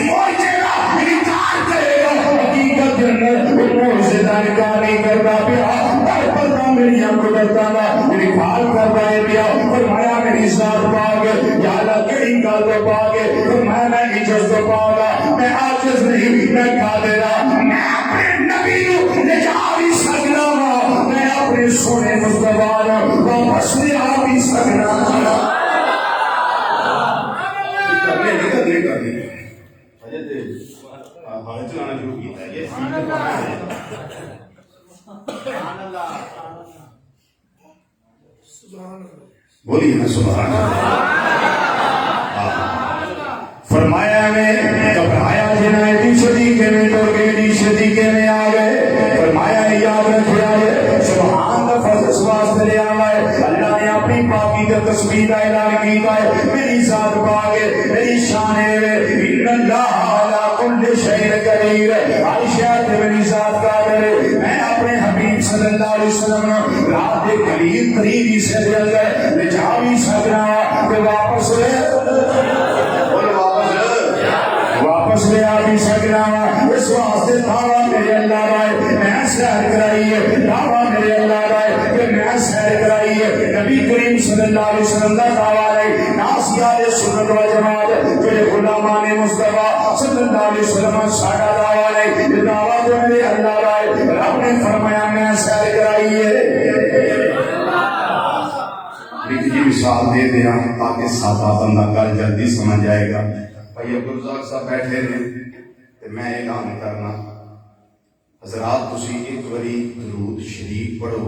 معجزے کا انکار کرے گا حقیقت کے اندر وہ معجزے کا انکار نہیں کرتا پیا پر پردہ میری قدرتاں کا انکار کرتا ہے پیا فرمایا میری ذات پاک یا اللہ کہڑی گل تو پاک ہے فرمایا میں عجز تو پاک میں عاجز نہیں میں قادر ہوں میں اپنے نبی کو لے جا بھی سکنا وا میں اپنے سونے مصطفیٰ کو واپس لے آ بھی سکنا بولیے نا سبحان فرمایا میں گھبرایا جنایتی صدیقے میں ٹر گئے نی صدیقے میں آ گئے فرمایا یاد رکھیا ہے سبحان کا فضل اس واسطے لے آیا ہے اللہ نے اپنی پاکی کا تصویر کا اعلان کیتا ہے میری ذات پاک ہے میری شان ہے ان اللہ علی کل شیء قدیر ہر شے تے میری ذات قادر ہے میں اپنے حبیب صلی اللہ علیہ وسلم رات کے قریب قریب ہی سے دل گئے لے جا بھی سکنا کہ واپس لے آ بھی سکنا اس واسطے دعویٰ میرے اللہ رائے میں سیر کرائیے دعویٰ میرے اللہ رائے کہ میں سیر کرائیے نبی کریم صلی اللہ علیہ وسلم کا دعویٰ رہے ناسیات سنت و جماعت جو غلامان مصطفیٰ صلی اللہ علیہ وسلم ساڑھا دعویٰ رہے یہ دعویٰ جو میرے اللہ رائے رب نے فرمایا میں سیر کرائیے ایک جی مثال دے دیا تاکہ سادہ بندہ کل جلدی سمجھ جائے گا بھائی عبدالرزاق صاحب بیٹھے نے تو میں اعلان کرنا حضرات تسی ایک باری درود شریف پڑھو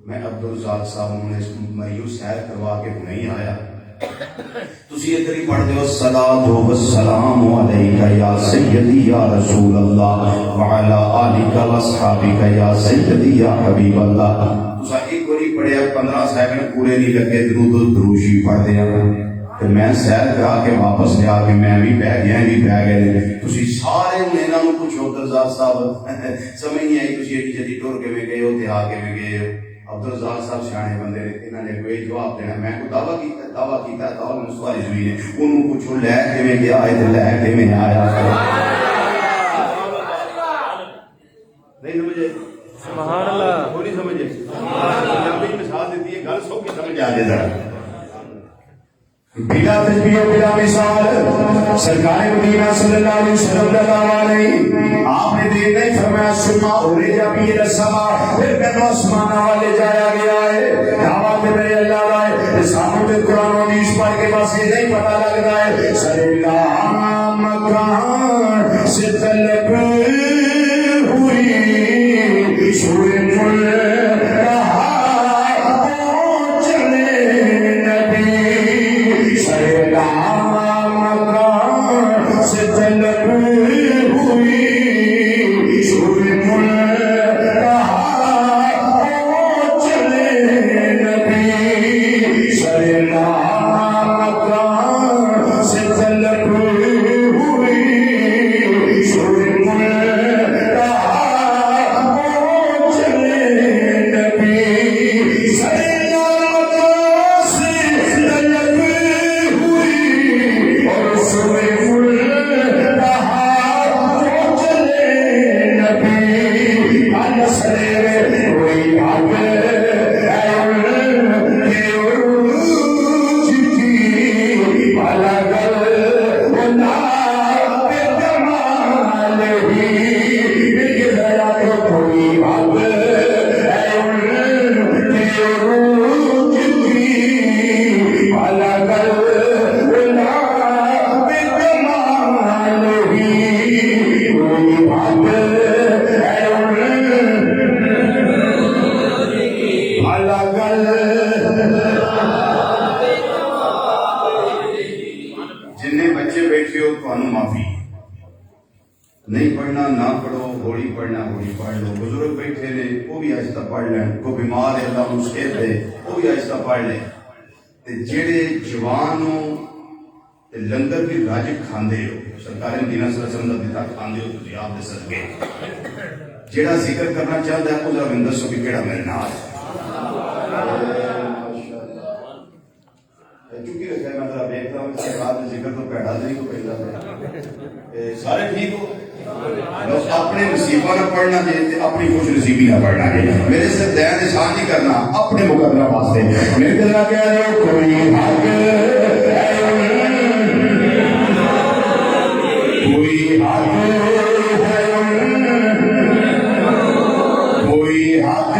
میں عبدالرزاق صاحب نے مریو سیر کروا کے نہیں آیا تسی ادھر ہی پڑھ دیو الصلاۃ والسلام علیکہ یا سیدی یا رسول اللہ وعلی آلک واصحابک یا سیدی یا حبیب اللہ تسا ایک باری پڑھیا 15 سیکنڈ پورے نہیں لگے درود دروشی پڑھ دیا تو میں سیر کرا کے واپس لیا کہ میں بھی بہ گیا بھی بہ گئے تسی سارے انہاں نو پوچھو عبدالرزاق صاحب سمجھ نہیں آئی تسی ایڈی جدی ٹر کے میں گئے ہو تے آ کے میں گئے ہو عبدالرزاق صاحب سیانے بندے نے انہاں نے کوئی جواب دینا میں کو دعویٰ کیتا تو مسواری ہوئی نے انہوں پوچھو لے کے میں گیا ہے تے لے کے میں آیا نہیں سمجھے سبحان اللہ تھوڑی سمجھے پنجابی مثال دیتی ہے گل سو کی سمجھ آ جائے ذرا بلا تشبیہ بلا مثال سرکار مدینہ صلی اللہ علیہ وسلم کا دعویٰ نہیں آپ نے دیر نہیں فرمایا سما اڑے جا بھی السما پھر میں آسمان والے جایا گیا ہے دعوت میرے اللہ رائے سامنے قرآن و حدیث پڑھ کے بس یہ نہیں پتہ لگ رہا ہے سلام مکان سے طلب ہوئی سورہ ملک پڑھنا نہ پڑھو، ہولی پڑھنا ہولی پڑھ لو، بزرگ بیٹھے نے وہ بھی آہستہ پڑھ لیں، کوئی بیمار ہے اللہ اس کے دے وہ بھی آہستہ پڑھ لیں، تے جڑے جوان ہو تے لنگر بھی راج کھاندے ہو، سرکار مدینہ صلی اللہ علیہ وسلم دا کھاندے ہو تو آپ دے صدقے جڑا ذکر کرنا چاہتا ہے وہ ذرا دسو کہ کیڑا میرے نال چکی رکھا ہے، میں ذرا دیکھتا ہوں اس کے بعد ذکر تو پیڑا نہیں کو پہلا سارے ٹھیک ہو، لوگ اپنے نصیبہ نہ پڑھنا چاہیے، اپنی خوش نصیبی نہ پڑھنا چاہیے، میرے سے دین احسان نہیں کرنا اپنے مقدرہ واسطے میرے دل نہ کہہ رہے کوئی حق کوئی حق کوئی حق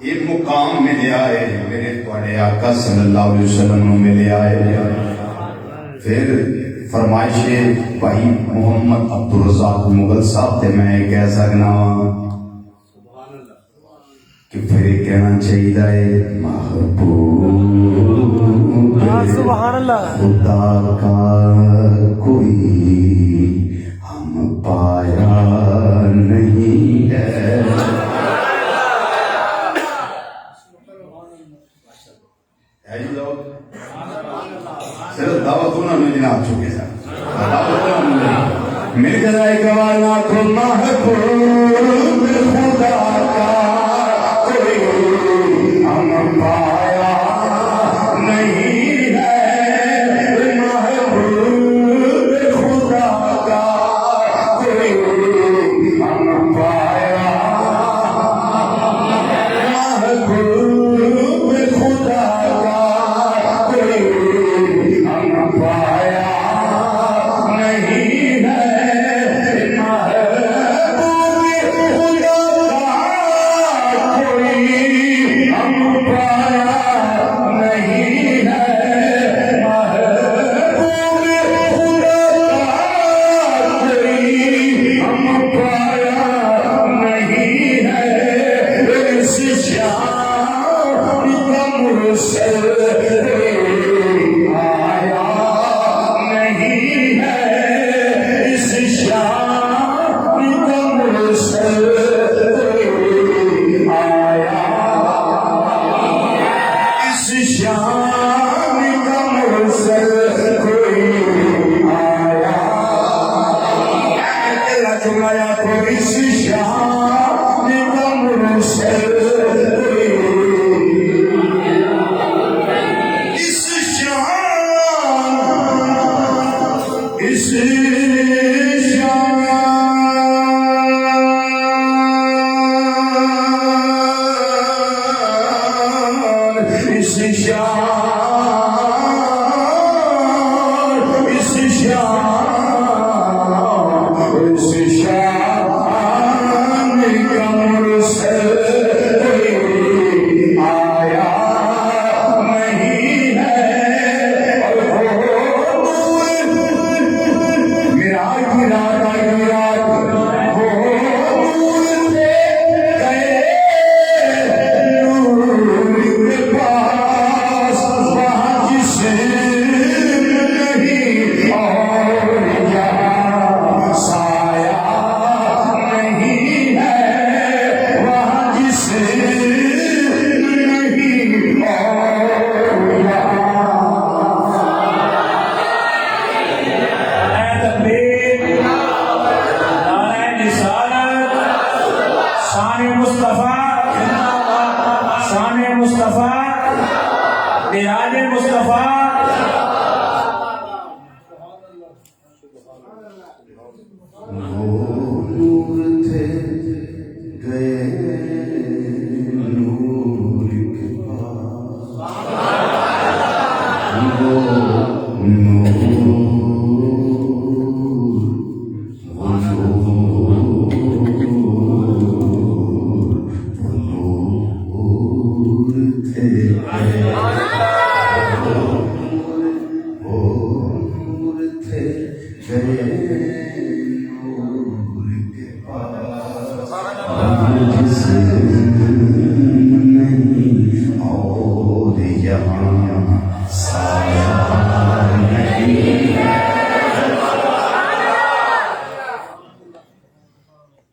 ایک مقام ملے آئے میرے تواڈے آقا صلی اللہ علیہ وسلم ملے آئے، پھر فرمائش بھائی محمد عبدالرزاق مغل صاحب تے میں کہہ سکنا کہ پھر کہنا چاہیے محبوب سبحان اللہ خدا کا کوئی ہم پایا نہیں ہے۔ صرف دعوت ہونا میں جناب چکے سا میرے جزائے کوالا کو محبوب خدا کا کوئی ہم پایا نہیں ہے، محبوب خدا کا کوئی ہم پایا، محبوب خدا کا کوئی ہم پایا نہیں ہے،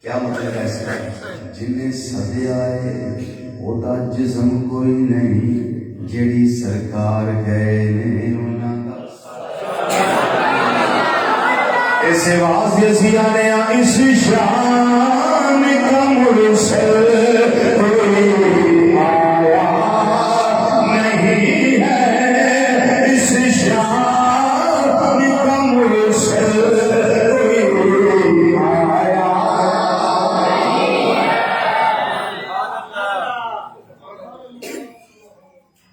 کیا مطلب ہے اس کا؟ جنہیں سدیا ہے وہ دا جسم کوئی نہیں، جیڑی سرکار گئے نے انہاں دا اسے واسطے اسی آنے اس شان کا مرسل کوئی آیا نہیں ہے، اس شان کا مرسل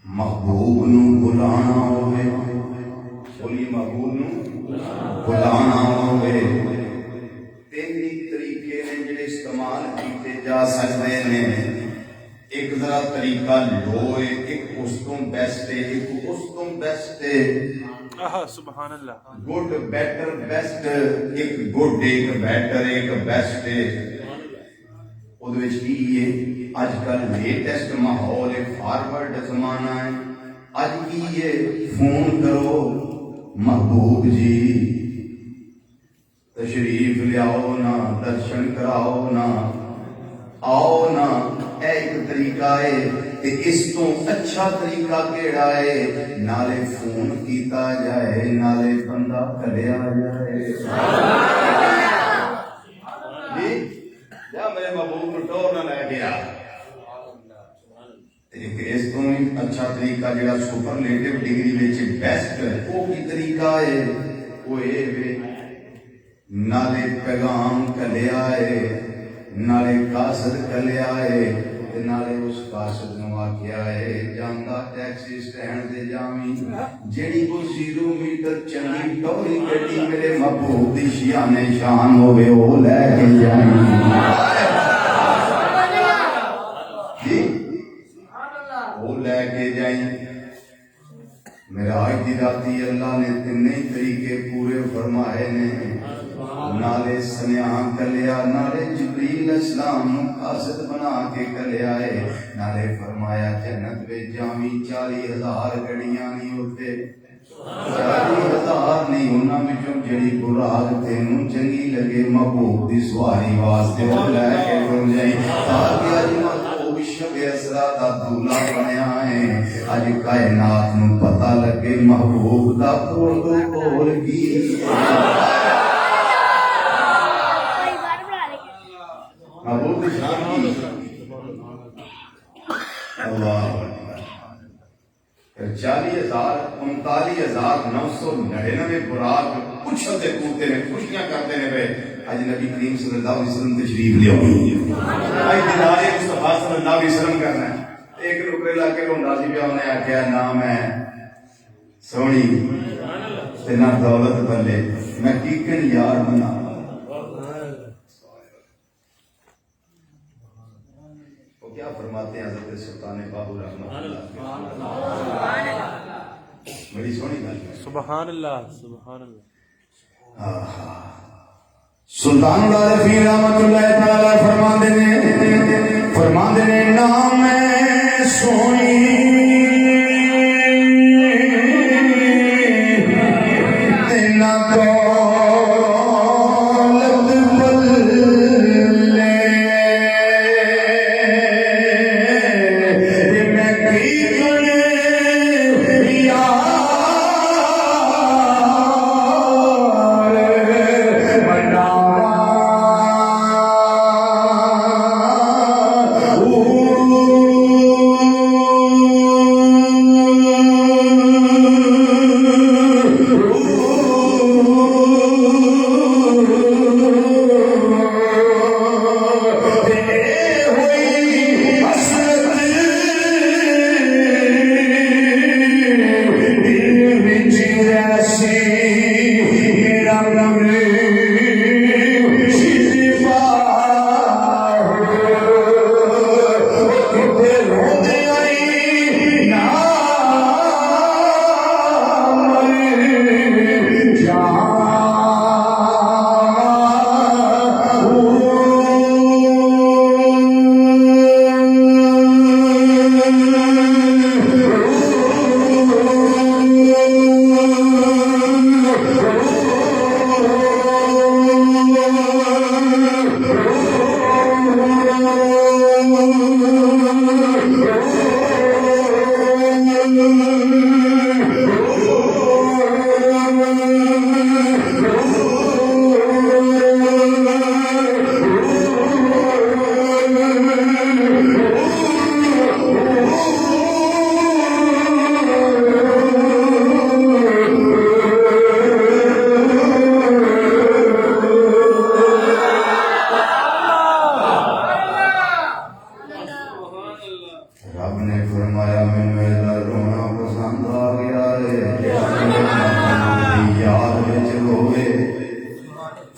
محبوب نو بلانا ہوئے، بولی محبوب نو بلانا ہوئے، تین طریقے نے جڑے استعمال کیتے جا سکتے ہیں۔ ایک ذرا طریقہ لو ہے، ایک اس تو بیسٹ ہے، ایک اس تو بیسٹ ہے۔ سبحان اللہ، گڈ بیٹر بیسٹ، ایک گڈ ایک بیٹر ایک بیسٹ ہے۔ اودے وچ کی ہے اج کل لیٹسٹ ماحول ہے، فارورڈ زمانہ ہے۔ اج کی ہے فون کرو محبوب جی تشریف لیاؤ نا، درشن کراؤ نا، آؤ نا۔ ایک طریقہ ہے تے اس تو اچھا طریقہ کیڑا ہے؟ نالے فون کیتا جائے، نالے بندہ کلیا جائے۔ جی جا میرے محبوب کو ٹور نہ لے گیا۔ اس تو اچھا طریقہ جڑا سپرلیٹو ڈگری وچ بیسٹ وہ کی طریقہ ہے؟ وہ اے وے نالے پیغام کلیا ہے، نالے قاصد کلیا ہے، نالے اس قاصد نو آکھیا ہے جاندا ٹیکسی سٹینڈ تے جاویں، جیڑی کو 0 میٹر چنگی ٹوری گڈی میرے محبوب دی شانے شان ہوے او لے کے جائیں۔ جی وہ لے کے جائیں۔ معراج دی راتی اللہ نے تینوں طریقے پورے فرمائے نے، نالے سنیاں کلیا، نالے جبریل السلام نو قاصد بنا کے کلیا ہے، نالے فرمایا جنت وچ جاویں 40,000 گڑیاں نہیں ہوتے، 40,000 نہیں، انہاں وچوں جڑی براق تینوں چنگی لگے محبوب دی سواری واسطے وہ لے کے ٹر جائیں، تاکہ اج محبوب شب اسرا دا دولہا بنیا ہے۔ اج کائنات نو پتہ لگے محبوب دا پروٹوکول کی محبوب کی شان کی۔ اللہ 40,000 39,999 براق اچھلتے کودتے نے، خوشیاں کرتے نے پہ۔ اج نبی کریم صلی اللہ علیہ وسلم تشریف لے آئی، اج دیدار مصطفیٰ صلی اللہ علیہ وسلم کرنا ہے۔ ایک نکرے لا کے روندا سی پیا انہیں آخیا نہ میں سونی تے نہ دولت بلے میں کیکن یار بنا وہ کیا فرماتے ہیں حضرت سلطان بابو رحمۃ اللہ بڑی سونی گل ہے سبحان اللہ سبحان اللہ سلطان العارفین رحمۃ اللہ تعالی فرماندے نے نام سونی تینا دولت بلے میں کی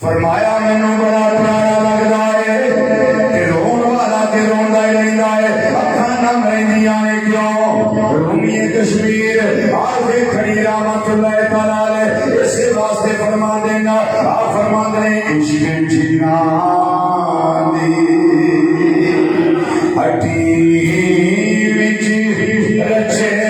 فرمایا مینوں بڑا پیارا لگدا ہے تے رون والا تے روندا ہی رہندا ہے اکھاں نہ مرندیاں نے کیوں رومی کشمیر آگے کھڑی رحمت اللہ تعالی علیہ اس واسطے فرماندے نا آپ فرماندے نے جینا دی ہٹی وچ رچے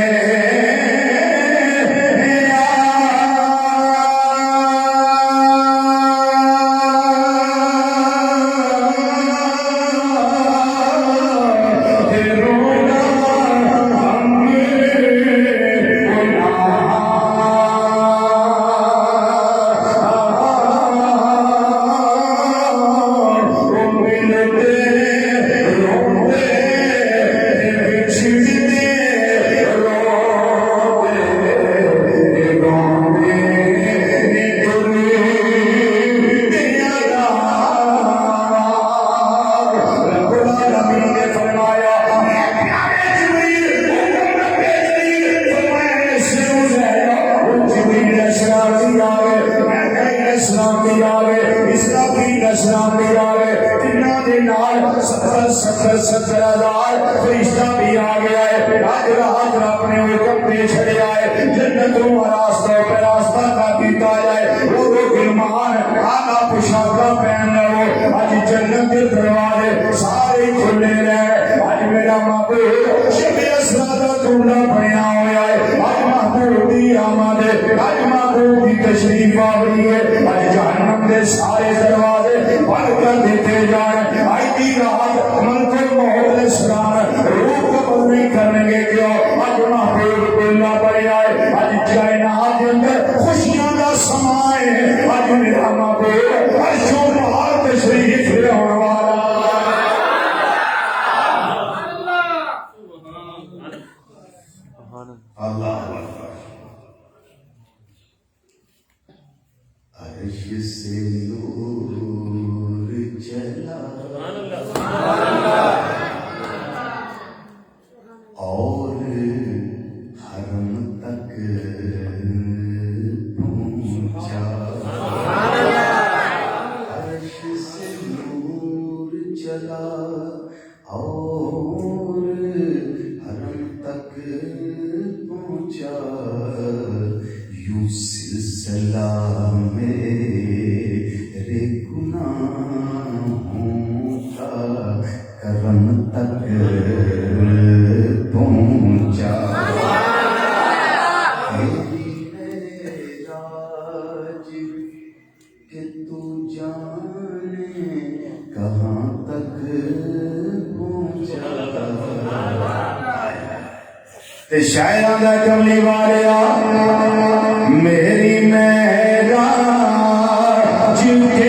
اور حرم تک پہنچا، عرش سے نور چلا اور حرم تک پہنچا، یوں سلسلہ میرے گناہوں کا کرم تک پہنچا، میری معراج کہ تو جانے کہاں تک پہنچا۔ تے شاعراں دا کملی والیا میری معراج کہ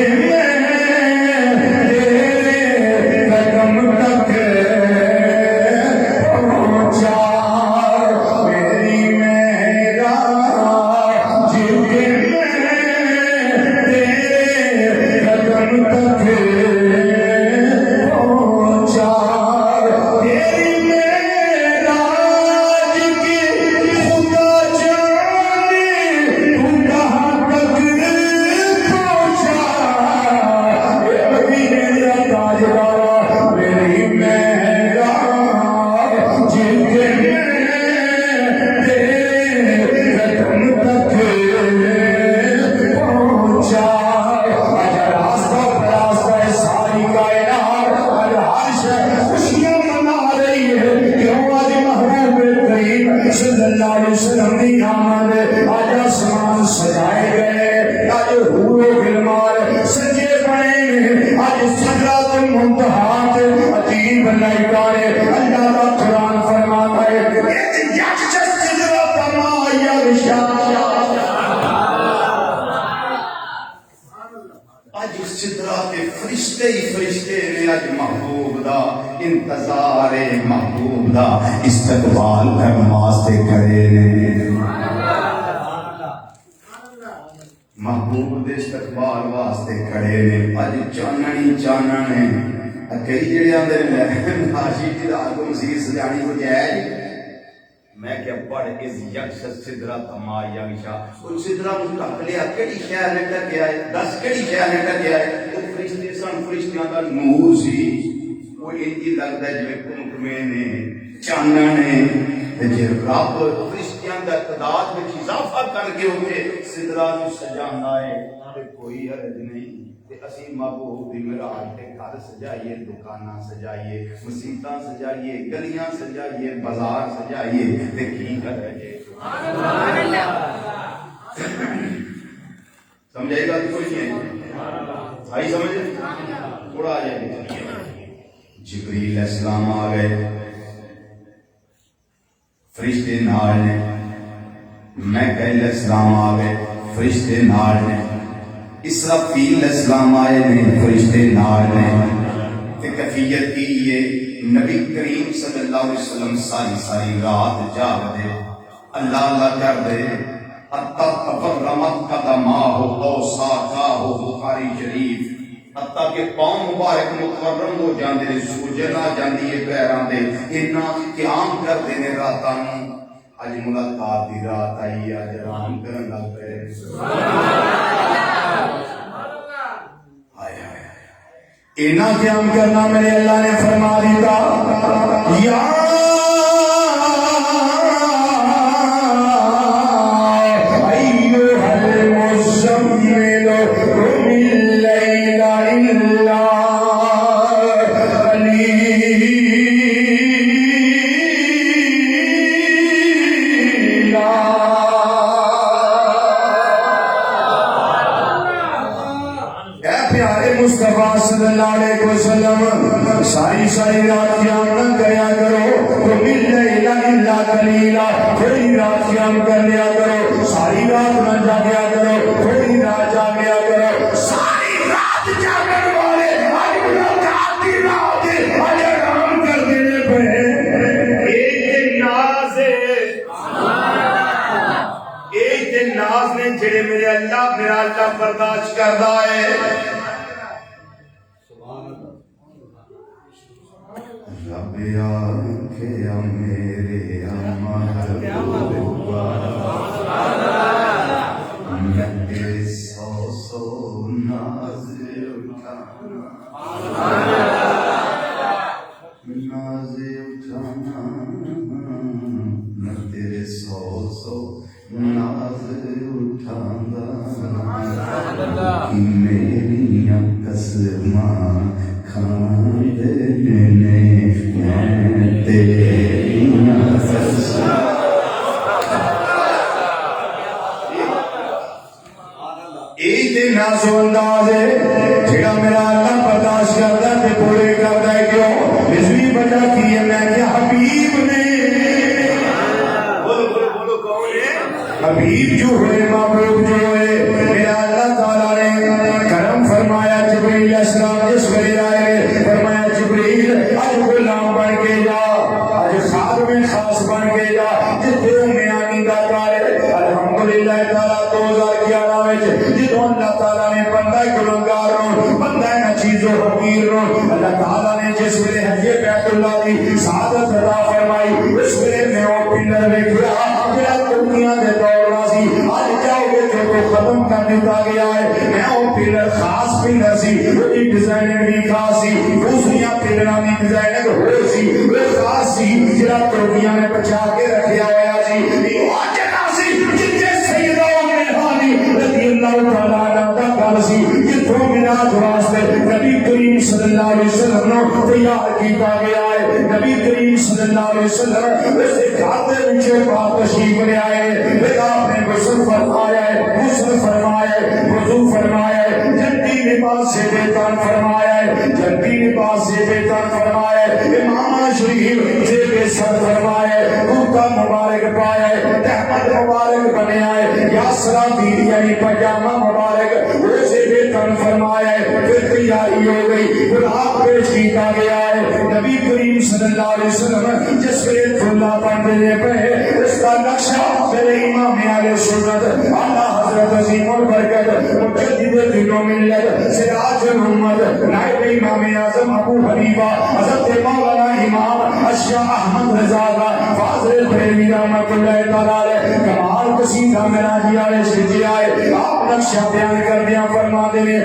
انتظار محبوب دا استقبال کرنے واسطے کھڑے نے، محبوب دے استقبال واسطے کھڑے نے۔ اج چاننی چانن نے کئی جڑے آندے نے ناشی دی رات کو مسیح سجانی کو جائے، میں کہ پڑھ اس یکش سدرا تما یغشا، اس سدرا کو ٹک لیا، کیڑی شے نے ٹکیا ہے، دس کیڑی شے نے ٹکیا ہے؟ وہ فرشتے سن، فرشتیاں دا نور سی، وہ انجی لگتا ہے جویں کنکمے نے چانن نے، جے رب فرشتیاں دا تعداد وچ اضافہ کر کے اوتے سدرا نو سجاندا ہے تے کوئی حرج نہیں۔ تے اسی محبوب دی معراج تے گھر سجائیے، دکاناں سجائیے، مسجداں سجائیے، گلیاں سجائیے، بازار سجائیے، تے کی حرج ہے؟ سبحان اللہ۔ سمجھے گا کوئی نہیں؟ آئی سمجھ؟ تھوڑا آ جائے۔ جبریل السلام آ گئے، فرشتے نال نے، میکائیل السلام آ گئے، فرشتے نال نے، اسرافیل السلام آئے نے، فرشتے نال نے۔ تے کیفیت کی یہ نبی کریم صلی اللہ علیہ وسلم ساری ساری رات جاگ دے، اللہ اللہ کر دے، حتی تورمت قدماہ او ساقاہ، بخاری شریف، حتیٰ کہ پاؤں مبارک متورم ہو جاندے نے، سوجن آ جاندی ہے پیراں دے، اتنا قیام کر دینے راتاں نوں۔ اج ملاقات دی رات آئی، اج آرام کرن لگ پئے۔ اینا قیام کرنا میرے اللہ نے فرما دیتا، یا ایھا المزمل قم اللیل الا قلیلا۔ اے پیارے مصطفیٰ صلی اللہ علیہ وسلم، ساری ساری رات قیام نہ کریا کرو، قم اللیل الا قلیلا، تھوڑی رات قیام کر لیا کرو، ساری رات نہ جاگیا کرو، تھوڑی رات جاگیا کرو۔ ساری رات جاگن والے آج ملاقات دی رات آج آرام کر دینے پہ ایک ناز ہے، ایک ناز نے جڑے میرے اللہ میرا اللہ برداشت کردا ہے۔ رب آنکھیں میرے آواز اٹھاندا کہ میریاں قسماں کھاندے نے میں تیریاں قسماں نازو انداز ہے جڑا میرا اللہ برداشت کرتا ہے تے پورے کرتا ہے کیوں اس بھی وجہ کی ہے میں کہ حبیب نے بولو کون ہے حبیب جو ہوئے محبوب جو ہوئے میرا اللہ تعالیٰ نے کرم فرمایا جبریل السلام جس ویلے آئے فرمایا جبریل اج غلام بن کے جا اج خادم خاص بن کے جا جتنے میانی دا کار ہے الحمدللہ تعالیٰ 2011 وچ جدوں اللہ تعالیٰ نے بندہ گنہگار نو بندہ نچیز و حقیر نو اللہ تعالیٰ نے جس ویلے حج بیت اللہ دی سعادت عطا فرمائی اس ویلے میں او پلر ویکھیا جڑا دنیا دے دور راضی اج جاؤ گے جو ختم کر دتا گیا ہے میں او پلر خاص پلر سی وہی ڈیزائننگ بھی خاص سی دوسریاں پلراں دی ڈیزائننگ ہو سی وہ خاص سی جڑا دنیا نے بچا کے رکھیا ہوا سی یہ اجنا سی جتے سیدہ رضی اللہ تعالیٰ عنہ کا گل سی جتوں معراج واسطے نبی کریم صلی اللہ علیہ وسلم نو تیار کیتا گیا ہے نبی کریم صلی اللہ علیہ وسلم اس گھر دے وچ پاک تشریف لے آئے پھر آپ نے غسل فرمایا ہے غسل فرمایا ہے وضو فرمایا ہے جنتی لباس سے بے تن فرمایا ہے جنتی لباس سے بے تن فرمایا ہے امام شریف سے بے سر فرمایا ہے کرتا مبارک پایا ہے تحمد مبارک بنیا ہے یا سلام یعنی پجامہ مبارک اسے بے تن فرمایا ہے پھر تیاری ہو گئی گلاب پیش کیتا گیا ہے نبی کریم صلی اللہ علیہ وسلم جس کے دھلا بندے پہ اس کا نقشہ میرے امام اہل سنت اعلیٰ حضرت عظیم البرکت مجدد دینوں ملت سراج محمد نائب امام اعظم ابو حنیفہ حضرت مولانا امام اشیاء احمد رضا فاضل بریلوی رحمۃ اللہ تعالی کمال قصیدہ معراجی والے سجے آئے آپ نقشہ بیان کر دیا فرماتے نے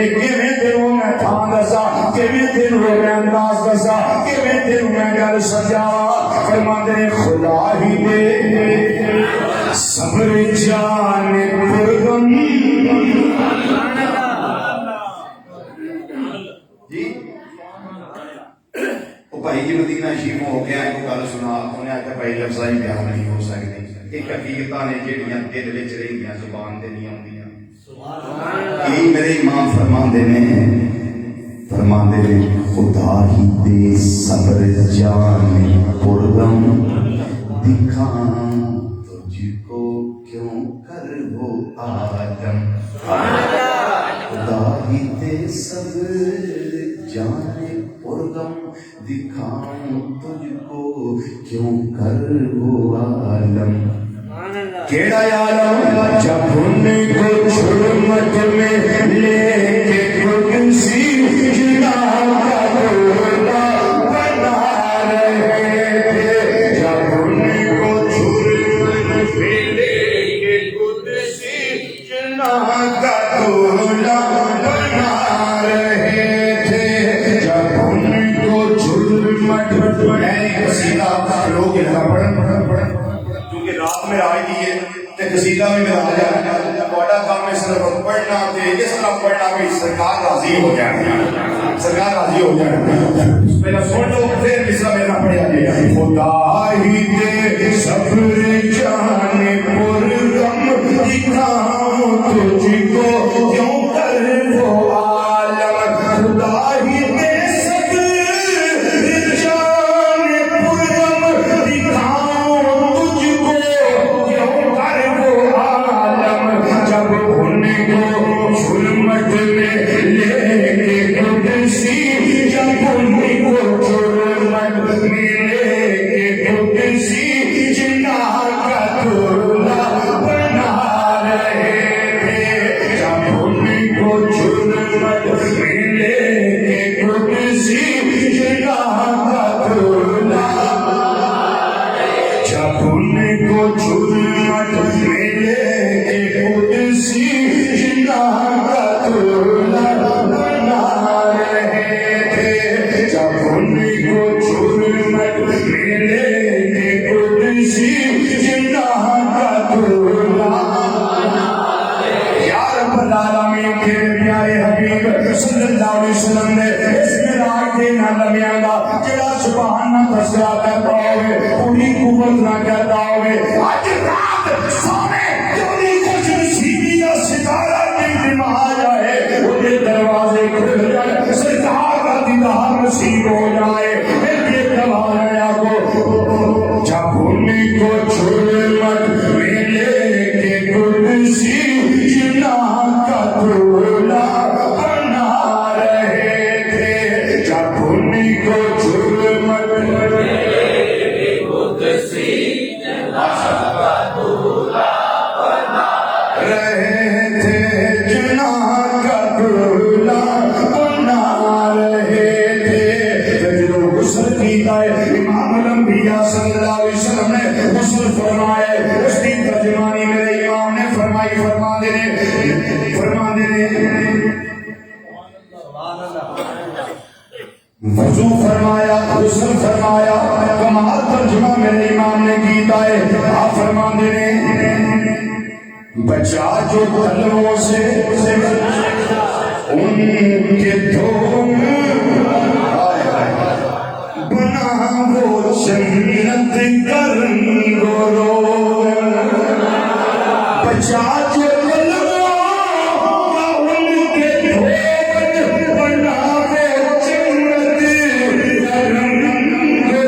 کیویں تینوں میں تھان دسا کیویں تینوں میں انداز دسا کیویں تینوں میں گل سجا فرماتے نے خدا ہی دے صبر جان پرغم جی وہ بھائی جی مدینہ شریف ہو گیا ایک گل سنا انہیں آخیا بھائی لفظاں ہی بیان نہیں ہو سکتے ایک حقیقتاں نے جہڑیاں دل وچ رہندیاں زبان تے نہیں آندیاں یہ میرے امام فرماندے نے خدا ہی دے صبر جان پرغم دکھاں تجھ کو کیوں کر وہ آدم خدا ہی دے صبر جان پرغم دکھاؤں تجھ کو کیوں کر وہ عالم کیڑا عالم جب ان کو چھڑمٹ میں لے کے قدسی جنا کا ڈولا بنا رہے تھے جب ان کو چھڑمٹ میں لے کے قدسی جنا کا ڈولا بنا رہے تھے جب ان کو چھڑمٹ میں قصیدہ لوگ پڑھن کیونکہ رات میں آئے گی ہے قصیدہ میں میرا آ جائے بڑا کام ہے صرف پڑھنا تے اس طرح پڑھنا کہ سرکار راضی ہو جائے سرکار راضی ہو جائے پہلا سن لو پھر مصرع میرا پڑھیا جائے خدا ہی دے صبر جان پرغم دکھاؤں تجھ کو کیوں کر وہ عالم خدا ہی دے جب ان کو مسئلہ کرتا ہوئے پوری قوت نہ کرتا ہوئے آج رات سامنے کیونکہ کچھ نصیبی کا ستارہ کی دماغ آ جائے وہ دروازے کھل جائے سرکار کا دیدار نصیب ہو جائے یہ دروازہ کو جب انہیں کو چھوڑ مت ملے کے قدسی جنا کا دولا بنا رہے تھے جب انہیں کو چھوڑ مت ملے کے قدسی جنا کا دولا بنا رہے تھے جنا کا دولا بنا رہے تھے جو غسل کیتا ہے امام الانبیاء صلی اللہ علیہ وسلم نے غسل فرمایا اس کی ترجمانی میرے امام نے فرمائی فرما دینے وضو فرمایا غسل فرمایا کمال ترجمہ میرے امام نے کیتا ہے آپ فرما دینے بچا جو تلووں سے ان کے دھوم بنا وہ جنت کرنگو بچا جو تلووں کا ان کے دھوم بنا وہ جنت کرنگو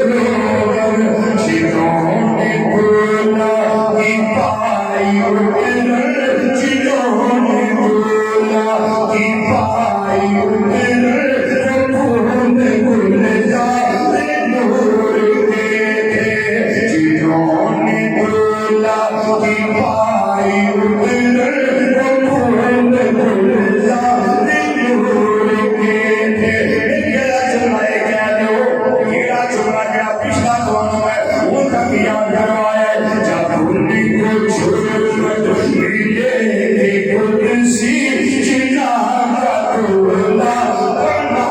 جنہوں نے بولا کی پائی جنہوں نے بولا کی پائی ربون گل جائے نور کے تھے جنہوں نے بولا کی پائی ربون گل جائے نور کے تھے کیڑا چلائے کیا جو کیڑا چلا گیا پچھلا دونوں ہے وہ کا کیا کروایا جب انہیں کو چھوڑ ملے قدسی جنا کا دولا بنا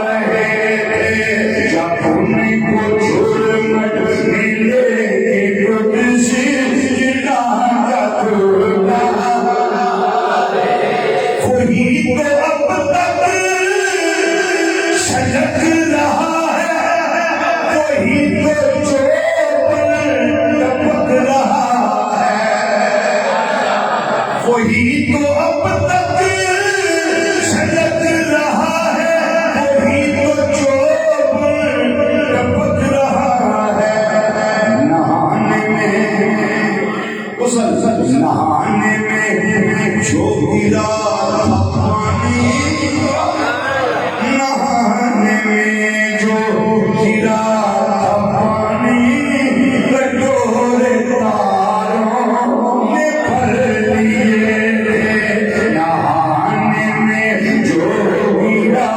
رہے تھے جب انہیں کو چھوڑ ملے قدسی جنا کا دولا وہی تو اب تک سجک رہا ہے وہی تو جو ٹپک رہا ہے وہی تو اب تک سجک رہا ہے وہی تو جو ٹپک رہا ہے نہانے میں نہانے میں جو گرا تھا پانی نہانے میں جو گرا تھا پانی کٹورے تاروں نے بھر لیے تھے نہانے میں جو گرا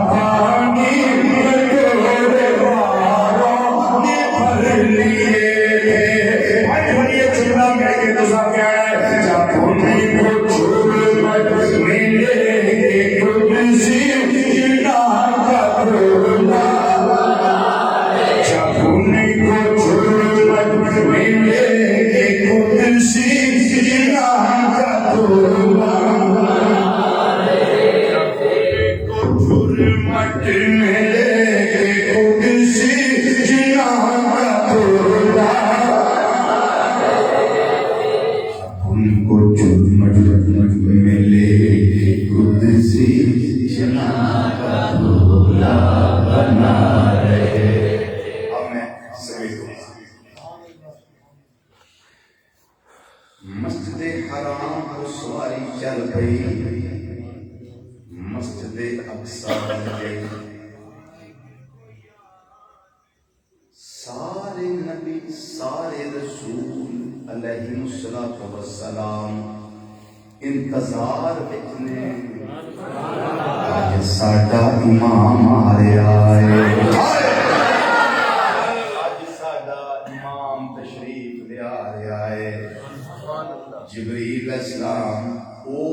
تھا پانی کٹورے تاروں نے بھر لیے تھے بھائی چلا گیا کہ دوسرا کیا ہے جب انہیں کو چھوڑ مت ملے قدسی جنا کا دولا جب انہیں کو چھوڑ مت ملے قدسی جنا کا دولا کو چھوڑ مت ملے قدسی جنا کا دولا ان کو چمٹ ملے قدسی جنا کا دولا بنا رہے اب میں مسجد حرام کو سواری چل گئی مسجد اقصی بن گئی سارے نبی سارے رسول علیہ الصلوۃ والسلام انتظار اتنے آج ساڈا امام آ رہا ہے آج ساڈا امام تشریف لے آ رہا ہے جبریل السلام او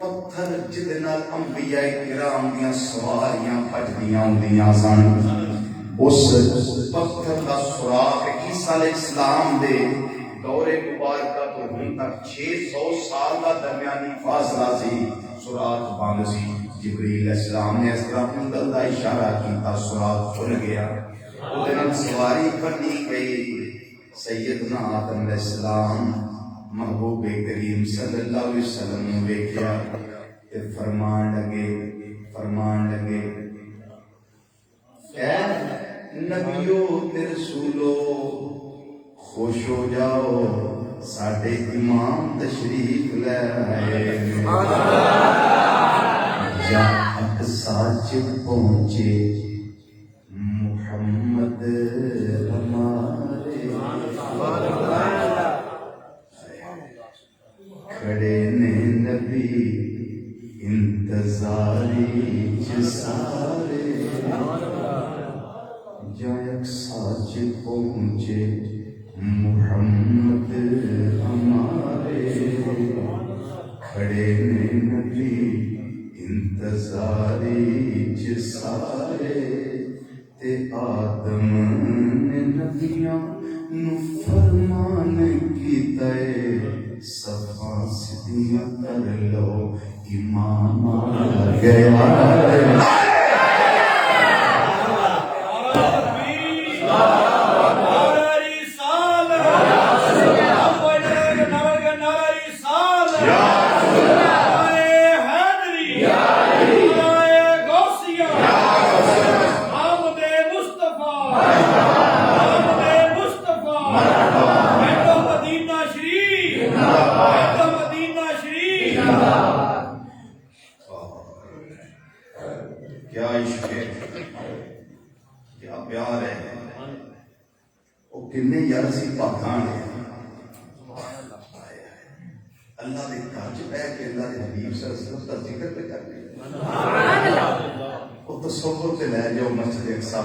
پتھر جدے نال انبیاء کرام دیاں سواریاں بجدیاں ہوندیاں سن اس پتھر کا سوراخ عیسیٰ علیہ السلام دے دور مبارکہ تو ہن تک 600 سال کا درمیانی فاصلہ سی سوراخ بند سی جبریل علیہ السلام نے اس طرح انگل دا اشارہ کیتا سوراخ کھل گیا دن سواری کرنی گئی سیدنا آدم علیہ السلام محبوب کریم صلی اللہ علیہ وسلم نے ویکھیا تے فرمان لگے اے نبیو تے رسولو خوش ہو جاؤ ساڈے امام تشریف لے آئے جا اقصا چ پہنچے محمد ہمارے کھڑے نے نبی انتظاری چ سارے جا اقصا چ پہنچے محمد ہمارے کھڑے نے نبی انتظاری چ سارے تے آدم نے نبیاں نو فرمان کیتا ہے صفا سیدھیاں کر لو امام آ گیا کیا عشق ہے کیا پیار ہے وہ کنے یار سی پاکان ہے اللہ دے گھر چ بیٹھ کے اللہ دے حبیب صلی اللہ علیہ وسلم کا ذکر پہ کر رہے وہ تصور سے لے جاؤ مسجد اقصا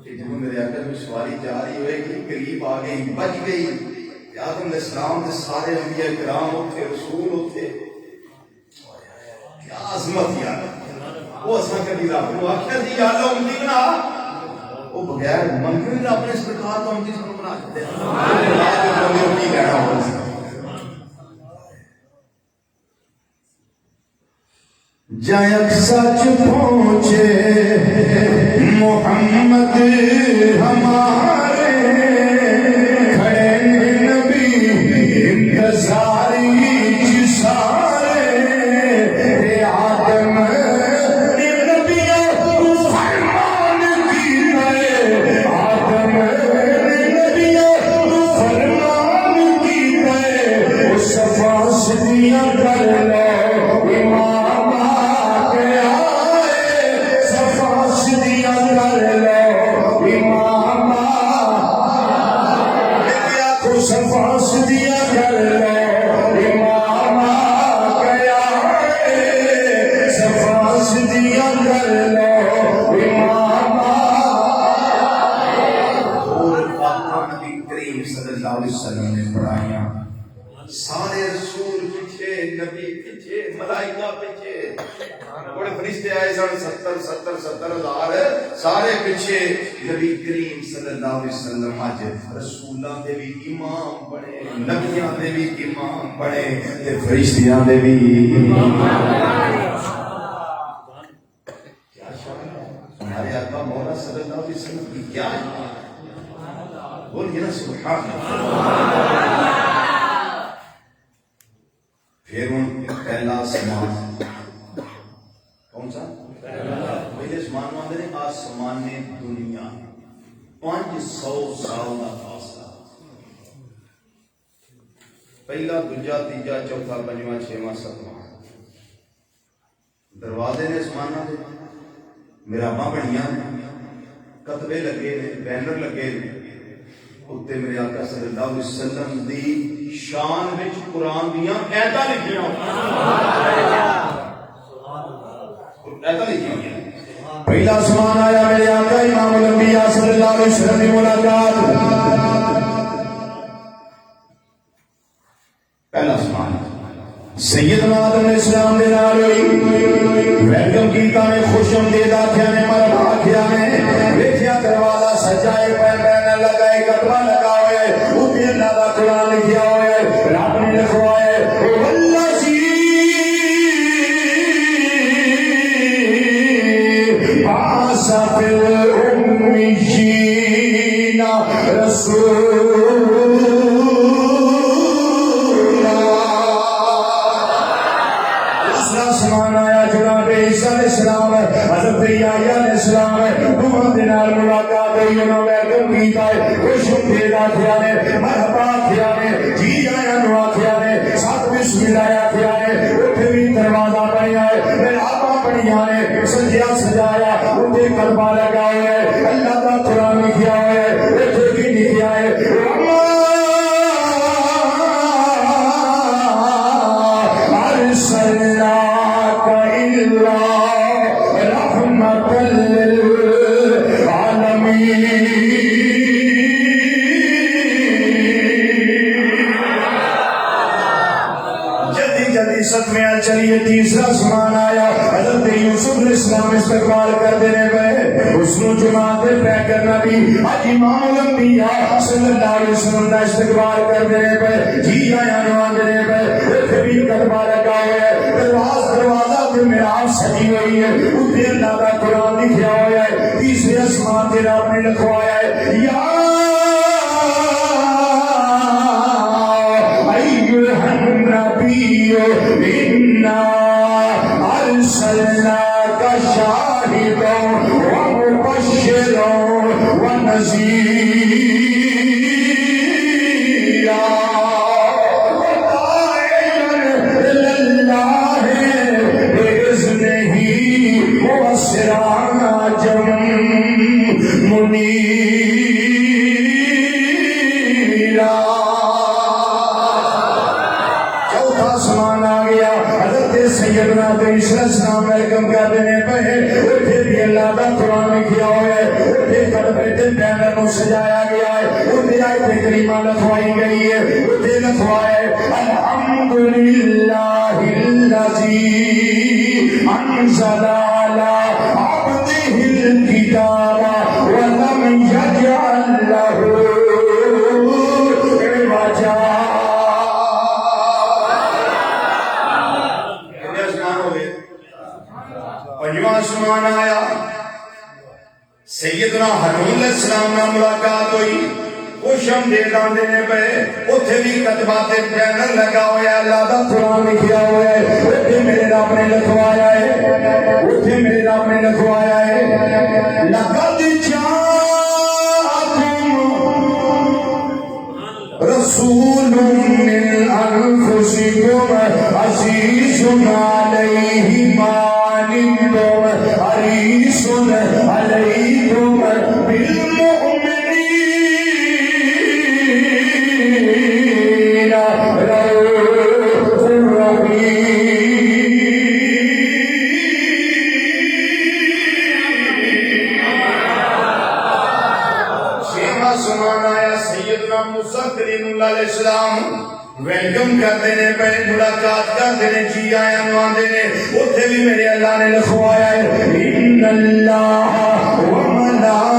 کہ جب میرے آقا میں سواری جا رہی ہوئے کہ قریب آ گئی بچ گئی آدم علیہ السلام دے سارے انبیاء کرام ہوتے رسول ہوتے کیا عظمت یار وہ اساں کبھی رب کو آخیا جی یا اللہ امتی بنا وہ بغیر منگے رب نے سرکار تو امتی سب بنا دیتے ہیں امتی لینا ہو جائے سچ پہنچے محمد ہمارے کھڑے نبی انتظاری سارے آدم سارے رسول پیچھے نبی پیچھے ملائکہ پیچھے بڑے فرشتے آئے سن 70,000 سارے پیچھے نبی کریم صلی اللہ علیہ وسلم آج رسولاں دے بھی امام بنے نبیاں دے بھی امام بنے تے فرشتیاں دے بھی امام بنے ہمارے آقا مولا صلی اللہ علیہ وسلم کی کیا ہے بولیے نا سبحان اللہ پھر ان پہلا آسمان کون سا پہلے آسمان آتے ہیں آسمان دنیا 500 سال کا فاصلہ پہلا دوجا تیجا چوتھا پنجواں چھواں ستواں دروازے نے آسمان دے محراباں بنیاں کتبے لگے نے بینر لگے نے اتنے میرے آقا صلی اللہ علیہ وسلم دی شان وچ قرآن دیاں ایتاں لکھیاں پہلا آسمان آیا میرے آقا امام الانبیاء صلی اللہ علیہ وسلم کی ملاقات پہلا آسمان سیدنا آدم علیہ السلام دے نال ہوئی ویلکم کیتا نے خوش آمدید آکھیا نے مرحبا آکھیا نے ویکھیا دروازہ سجائے پہ لگائے کتبہ لگا ہوئے اوپر اللہ دا قرآن لکھیا ہوئے رب نے لکھوائے والذی بعث فی الأمیین سمان آیا جناب عیسیٰ علیہ السلام حضرت یحییٰ علیہ السلام دونوں دے نال ملاقات ہوئی انہوں نے ویلکم کیتا ہے خوش امدید آکھیا نے مرحبا آکھیا نے جی آیا نو آکھیا نے ساتھ بسم اللہ آکھیا نے اٹھے بھی دروازہ بنیا ہے محراباں بنیا نے سجیا سجایا اٹھے کلمہ لگا ہوا ہے اللہ کا قرآن لکھیا ہوا ہے اٹھے بھی لکھیا ہے أرسلناك إلا رحمة للعالمين صدمے چلیے تیسرا سمان آیا حضرت یوسف علیہ السلام استقبال کر دینے پہ اس نو جماعت پہ کرنا بھی آج امام الانبیاء صلی اللہ علیہ وسلم نے استقبال کر دینے پہ جی آیا نوان دینے پہ کبھی کتبہ لگا ہوئے دروازہ پہ میراب سجی ہوئی ہے اتنے اللہ کا قرآن لکھیا ہوا ہے تیسرے اسمان تیرا آپ نے لکھوایا ہے یا ایوہ النبی انا ارسلناک شاہدا ومبشرا ونذیرا سراجم منیرا چوتھا سمان آ گیا حضرت سیدنا عیسیٰ علیہ السلام ویلکم کر دینے پہ اٹھے بھی اللہ کا قرآن لکھیا ہوا ہے اٹھے کلمے تے بینر نو سجایا گیا ہے اٹھے آیت کریمہ لکھوائی گئی ہے اٹھے لکھوایا ہے الحمدللہ الذی انزل الكتاب ولم يجعل له عوجا پنجواں سمان آیا سیدنا ہارون علیہ السلام نے ملاقات ہوئی خوش آمدید دینے پہ اتھے بھی کتبات بینر لگا ہوا ہے اللہ کا قرآن لکھیا ہوا ہے اتھے میرے رب نے لکھوایا ہے اتھے میرے رب نے لکھوایا ہے لقد جاءکم رسول من انفسکم عزیز علیہ ما عنتم حریص علیکم بالمؤمنین رؤوف رحیم سمان آیا سیدنا موسیٰ کلیم اللہ علیہ السلام ویلکم کر دینے پہ ملاقات کر دینے جی آیا نوان دینے اتھے بھی میرے اللہ نے لکھوایا ہے ان اللہ وملائکتہ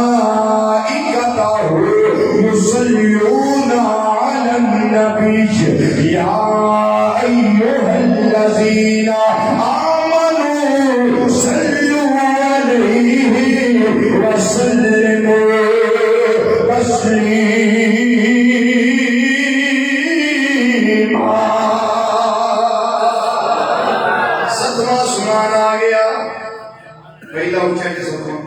یصلون علی النبی یا ایہا الذین آمنوا صلوا علیہ وسلموا ستواں سمان آ گیا پہلا اچھا کے ستواں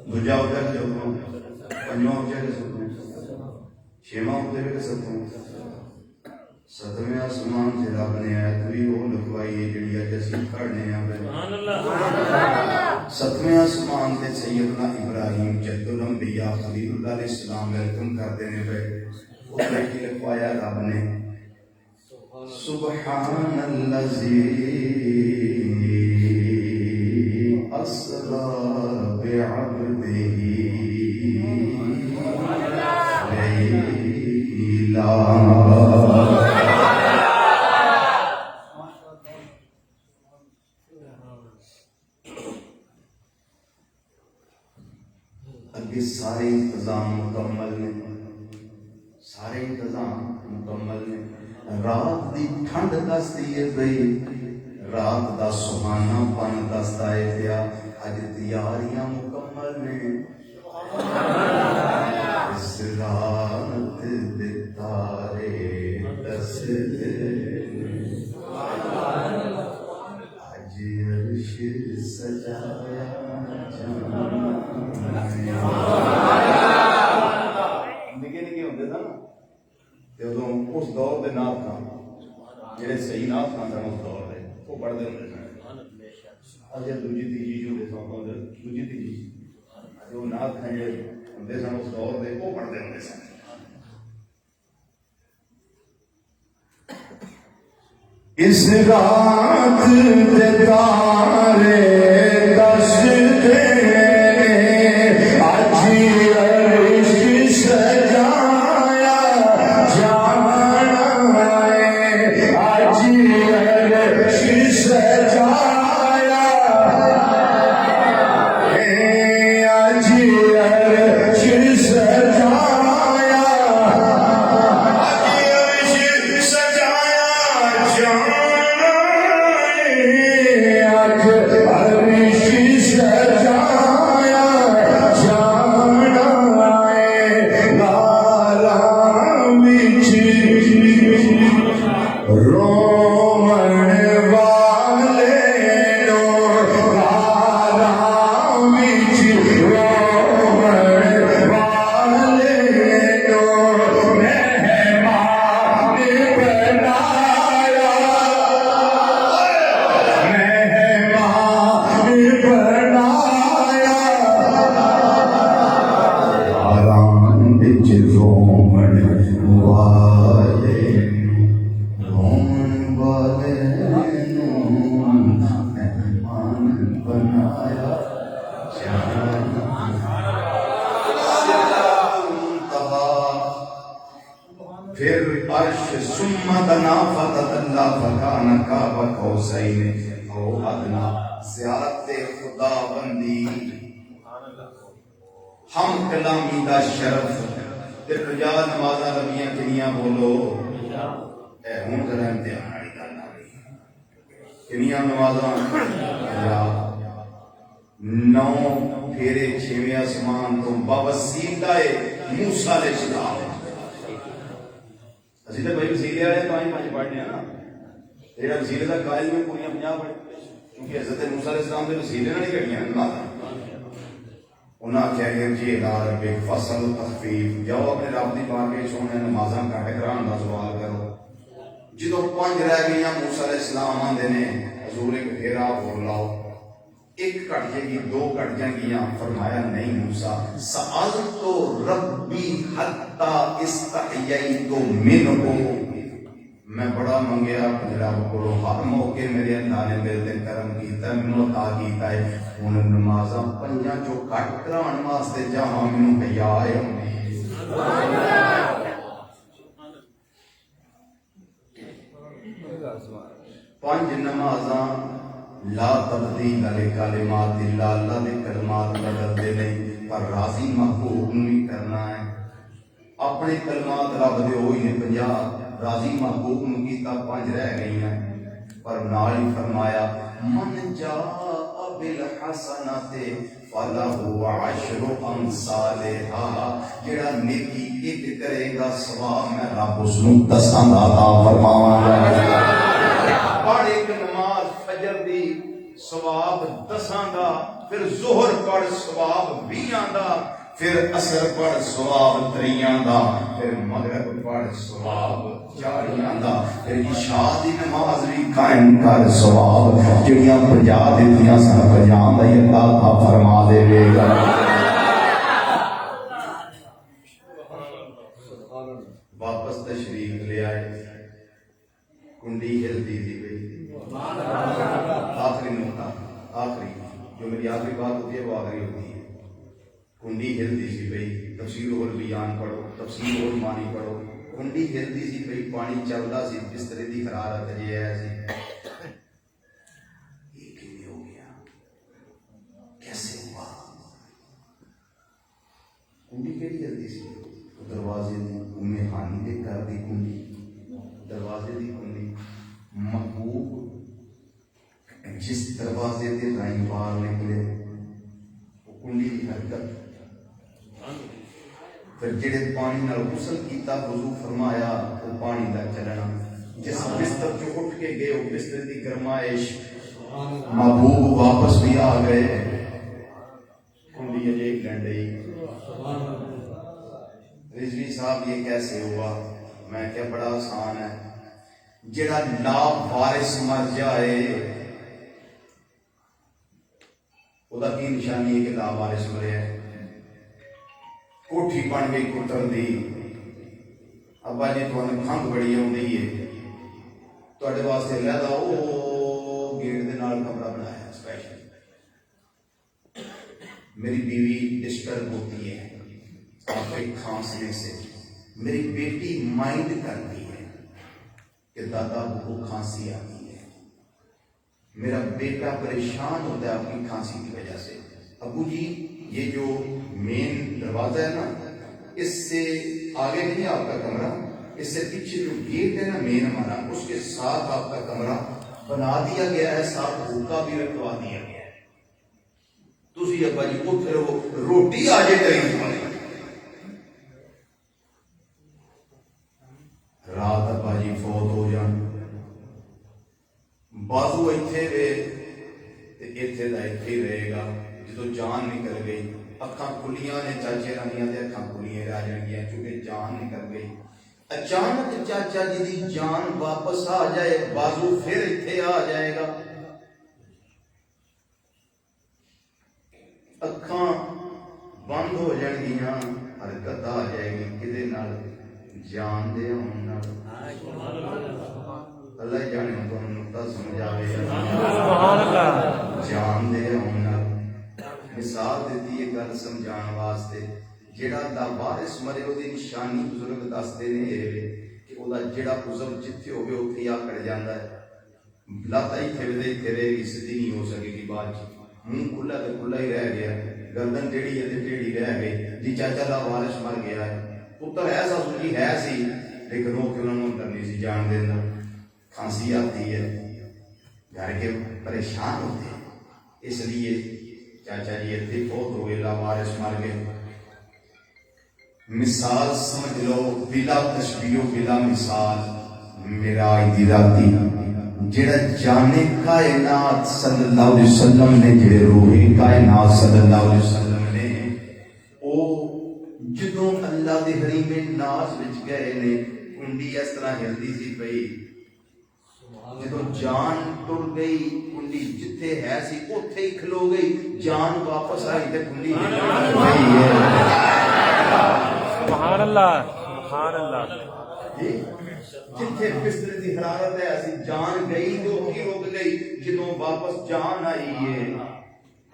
دوجا اچھا کے ستواں پنجواں اچھا کے ستواں چھواں اچھا کے ستواں ستویں آسمان سے رب نے آیت بھی وہ لکھوائی ہے جڑی اج اسی پڑھنے آ ستویں آسمان سے سیدنا ابراہیم جد الانبیاء خلیل اللہ علیہ السلام ویلکم کر دینے پہ اس نے کی لکھوایا رب نے سبحان الذی اسری بعبدہ لیلا سارے انتظام مکمل نے سارے انتظام مکمل نے رات دی ٹھنڈ دستی ہے بھئی رات دا سہانا پن دستا ہے پیا اج تیاریاں مکمل نے نا تے ادوں اس دور دے نات خان جڑے صحیح نات خان سن اس دور دے وہ پڑھتے ہوندے سن اجے دوجی تیجی جو دے سن دوجی تیجی جو نات خان جڑے ہوندے سن اس دور دے وہ پڑھتے ہوندے سن اس رات دے تارے دس دے اج عرش سجایا جانا ہے اج عرش سجایا اج عرش سجایا پھر عرش ثم دنا فتدلى فكان قاب قوسين او ادنى زیارت خدا بندی ہم کلامی دا شرف تے رجا نمازاں ربیاں کنیاں بولو اے ہن ذرا امتحان والی گل آ رہی کنیاں نمازاں رجا 9 پھیرے 6ویں آسمان تو بوسیلہ موسی علیہ السلام اسی تو بھائی وسیلے والے پانچ پڑھنے ہیں نا جہاں وسیلے کا قائل میں پوریا 50 پڑھے کیونکہ حضرت موسیٰ علیہ السلام کے وسیلے نہ کریاں انہاں آخیا کہ جی الا ربک فصل تخفیف جاؤ اپنے رب دی بار کے سونے نمازاں کٹ کران دا سوال کرو جدو 5 رہ گئیاں موسیٰ علیہ السلام آندے نے حضور ایک پھیرا بول لاؤ ایک کٹ جائے گی 2 کٹ جائیں گیاں فرمایا نہیں موسیٰ سألت ربی حتی استحییت منہ میں بڑا منگیا اپنے رب کو ہر موقع میرے اللہ نے میرے دل کرم کیتا ہے منو عطا کیتا ہے ہن نمازاں 5 جو کٹ کران واسطے جاواں منو حیا ہے پانچ نمازاں لا تبدیل لکلمات اللہ اللہ دے کلمات بدلتے نہیں پر راضی محبوب نہیں کرنا ہے اپنے کلمات رب دے ہوئی نے 50 راضی محبوب نو کیتا 5 رہ گئی ہیں پر نال ہی فرمایا من جاء بالحسنۃ فلہ عشر امثالھا جڑا نیکی ایک کرے گا ثواب میں رب اس نو 10 عطا فرماواں گا پڑھ ایک نماز فجر دی ثواب 10 دا پھر ظہر پڑھ ثواب 20 دا پھر عصر پڑھ ثواب 3 دا پھر مغرب پڑھ ثواب 40 دا پھر عشاء دی نماز بھی قائم کر ثواب جڑیاں 50 دتیاں سن 50 دا ہی اللہ عطا فرما دے گا واپس تشریف لے آئے کنڈی ہلتی تھی بھئی آخری نقطہ آخری جو میری آخری بات ہوتی ہے وہ آخری ہوتی ہے کنڈی ہلتی سی بھئی تفسیر اور بیان پڑھو تفسیر اور معنی پڑھو کنڈی ہلتی سی بھئی پانی چلتا سی بسترے دی حرارت جی ایسی یہ کیوں ہو گیا کیسے ہوا کنڈی کیڑی ہلتی سی دروازے دی امی خانی دے گھر دی کنڈی دروازے دی کنڈی محبوب جس دروازے تے رائیں باہر نکلے وہ کنڈی دی حرکت پھر جڑے پانی نال غسل کیتا وضو فرمایا وہ پانی دا چلنا جس بستر جو اٹھ کے گئے وہ بستر دی گرمائش محبوب واپس بھی آ گئے کنڈی اجے لینڈئی رضوی صاحب یہ کیسے ہوا؟ میں کیا بڑا آسان ہے، جڑا لا وارث مر جائے وہ کی نشانی ہے کہ لا وارث مرے ہے۔ کوٹھی بن گئی کٹر دی، ابا جی تمہیں کھنگ بڑی آئی ہے، تے واسطے لہدا وہ گیٹ دے نال کمرہ بنایا اسپیشل۔ میری بیوی ڈسٹرب ہوتی ہے آپ کے کھانسنے سے، میری بیٹی مائنڈ کرتی ہے کہ دادا کو کھانسی آتی ہے، میرا بیٹا پریشان ہوتا ہے آپ کی کھانسی کی وجہ سے۔ ابو جی یہ جو مین دروازہ ہے نا، اس سے آگے نہیں آپ کا کمرہ، اس سے پیچھے جو گیٹ ہے نا مین ہمارا، اس کے ساتھ آپ کا کمرہ بنا دیا گیا ہے، ساتھ حکا بھی رکھوا دیا گیا ہے۔ تسی ابا جی کو پھر وہ روٹی آ جائے گئی، رات ابا جی فوت ہو جان، بازو ایتھے دے تے ایتھے دا ایتھے رہے گا، جدو جان نکل گئی اکھاں کھلیاں نے چاچے رانیاں تے اکھاں کھلیاں رہ جان گیا، چونکہ جان نکل گئی۔ اچانک چاچا جی دی جان واپس آ جائے، بازو پھر ایتھے آ جائے گا، اکھاں بند ہو جان گیاں، حرکت آ جائے گی، کدے نال؟ جان دے ہون نال۔ اللہ جانے تو نقطہ سمجھ آوے، سبحان اللہ، جان دے ہون نال۔ مثال دیتی ہے گل سمجھان واسطے، جڑا دا وارث مرے او دی نشانی بزرگ دستے نے کہ او دا جڑا عضو جتھے ہوے اوتھے آ کڑ جاندا ہے، لت ایتھے دے ایتھے رہے گی، سیدھی نہیں ہو سکے گی بعد چ، منہ کھلا تے کھلا ہی رہ گیا، گردن ٹیڑھی ہے تے ٹیڑھی رہ گئی جی۔ چاچا دا وارث مر گیا ہے، پتر ایسا سنجی ہے سی لیکن وہ کہ انہوں نے اندر نہیں سی جان دینا، کھانسی آتی ہے، گھر کے پریشان ہوتے ہیں، اس لیے چاچا جی اتنے فوت ہوئے، لا وارث مر گئے۔ مثال سمجھ لو بلا تشبیہ بلا مثال، معراج دی راتی جڑا جانے کائنات صلی اللہ علیہ وسلم نے، جڑے روح کائنات صلی اللہ علیہ وسلم نے، او جدوں اللہ دے حریم ناز وچ گئے نے، کنڈی اس طرح ہلدی سی پئی، جدوں جان ٹر گئی کنڈی جتھے ہے سی اوتھے ہی کھلو گئی، جان واپس آئی تے کنڈی ہل گئی ہے۔ سبحان اللہ، سبحان اللہ، جی جتھے بستر دی حرارت ہے اسی جان گئی تو کی رک گئی، جدوں واپس جان آئی ہے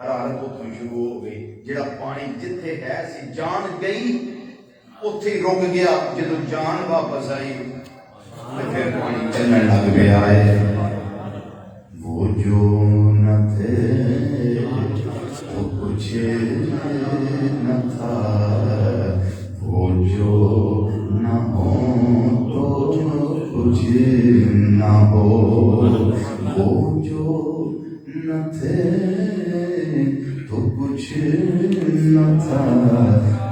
حرارت اتوں شروع ہو گئی۔ جڑا پانی جتھے ہے سی جان گئی اتھے رک گیا، جدوں جان واپس آئی تو پھر پانی چلنے لگ گیا ہے۔ وہ جو نہ تھے وہ کچھ نہ تھا، وہ جو نہ ہو تو کچھ نہ ہو، وہ جو نہ تھے تو کچھ نہ تھا،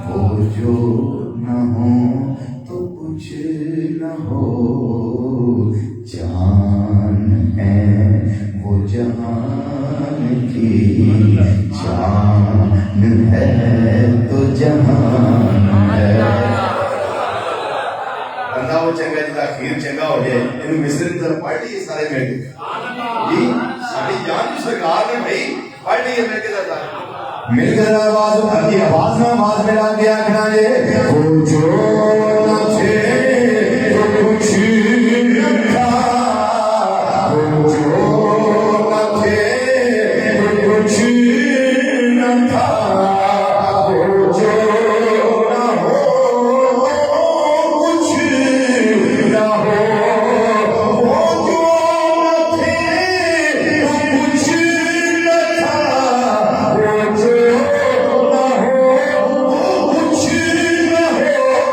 وہ جو نہ ہو تو کچھ نہ ہو، جان ہے وہ جہان کی، جان ہے تو جہان ہے۔ بندہ وہ چنگا جی تاخیر چنگا ہو جائے، انہوں مصر کی طرف پڑھ لیے سارے میں جی ساری جان کی سرکار نے بھائی پڑھ لیے میں کے ساتھ مل کر آواز اٹھا دی، آواز میں آواز ملا کے آخنا ہے وہ جو نہ تھے تو کچھ نہ تھا، وہ جو نہ تھے تو کچھ نہ تھا، وہ جو نہ ہو کچھ نہ ہو، وہ جو نہ تھے تو کچھ نہ تھا، وہ جو نہ ہو کچھ نہ ہو،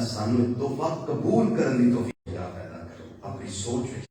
ਸਾਨੂੰ ਇਹ ਤੋਹਫਾ ਕਬੂਲ ਕਰਨ ਦੀ ਤੌਫੀਕ ਪੈਦਾ ਕਰੋ। ਆਪਣੀ ਸੋਚ ਵਿੱਚ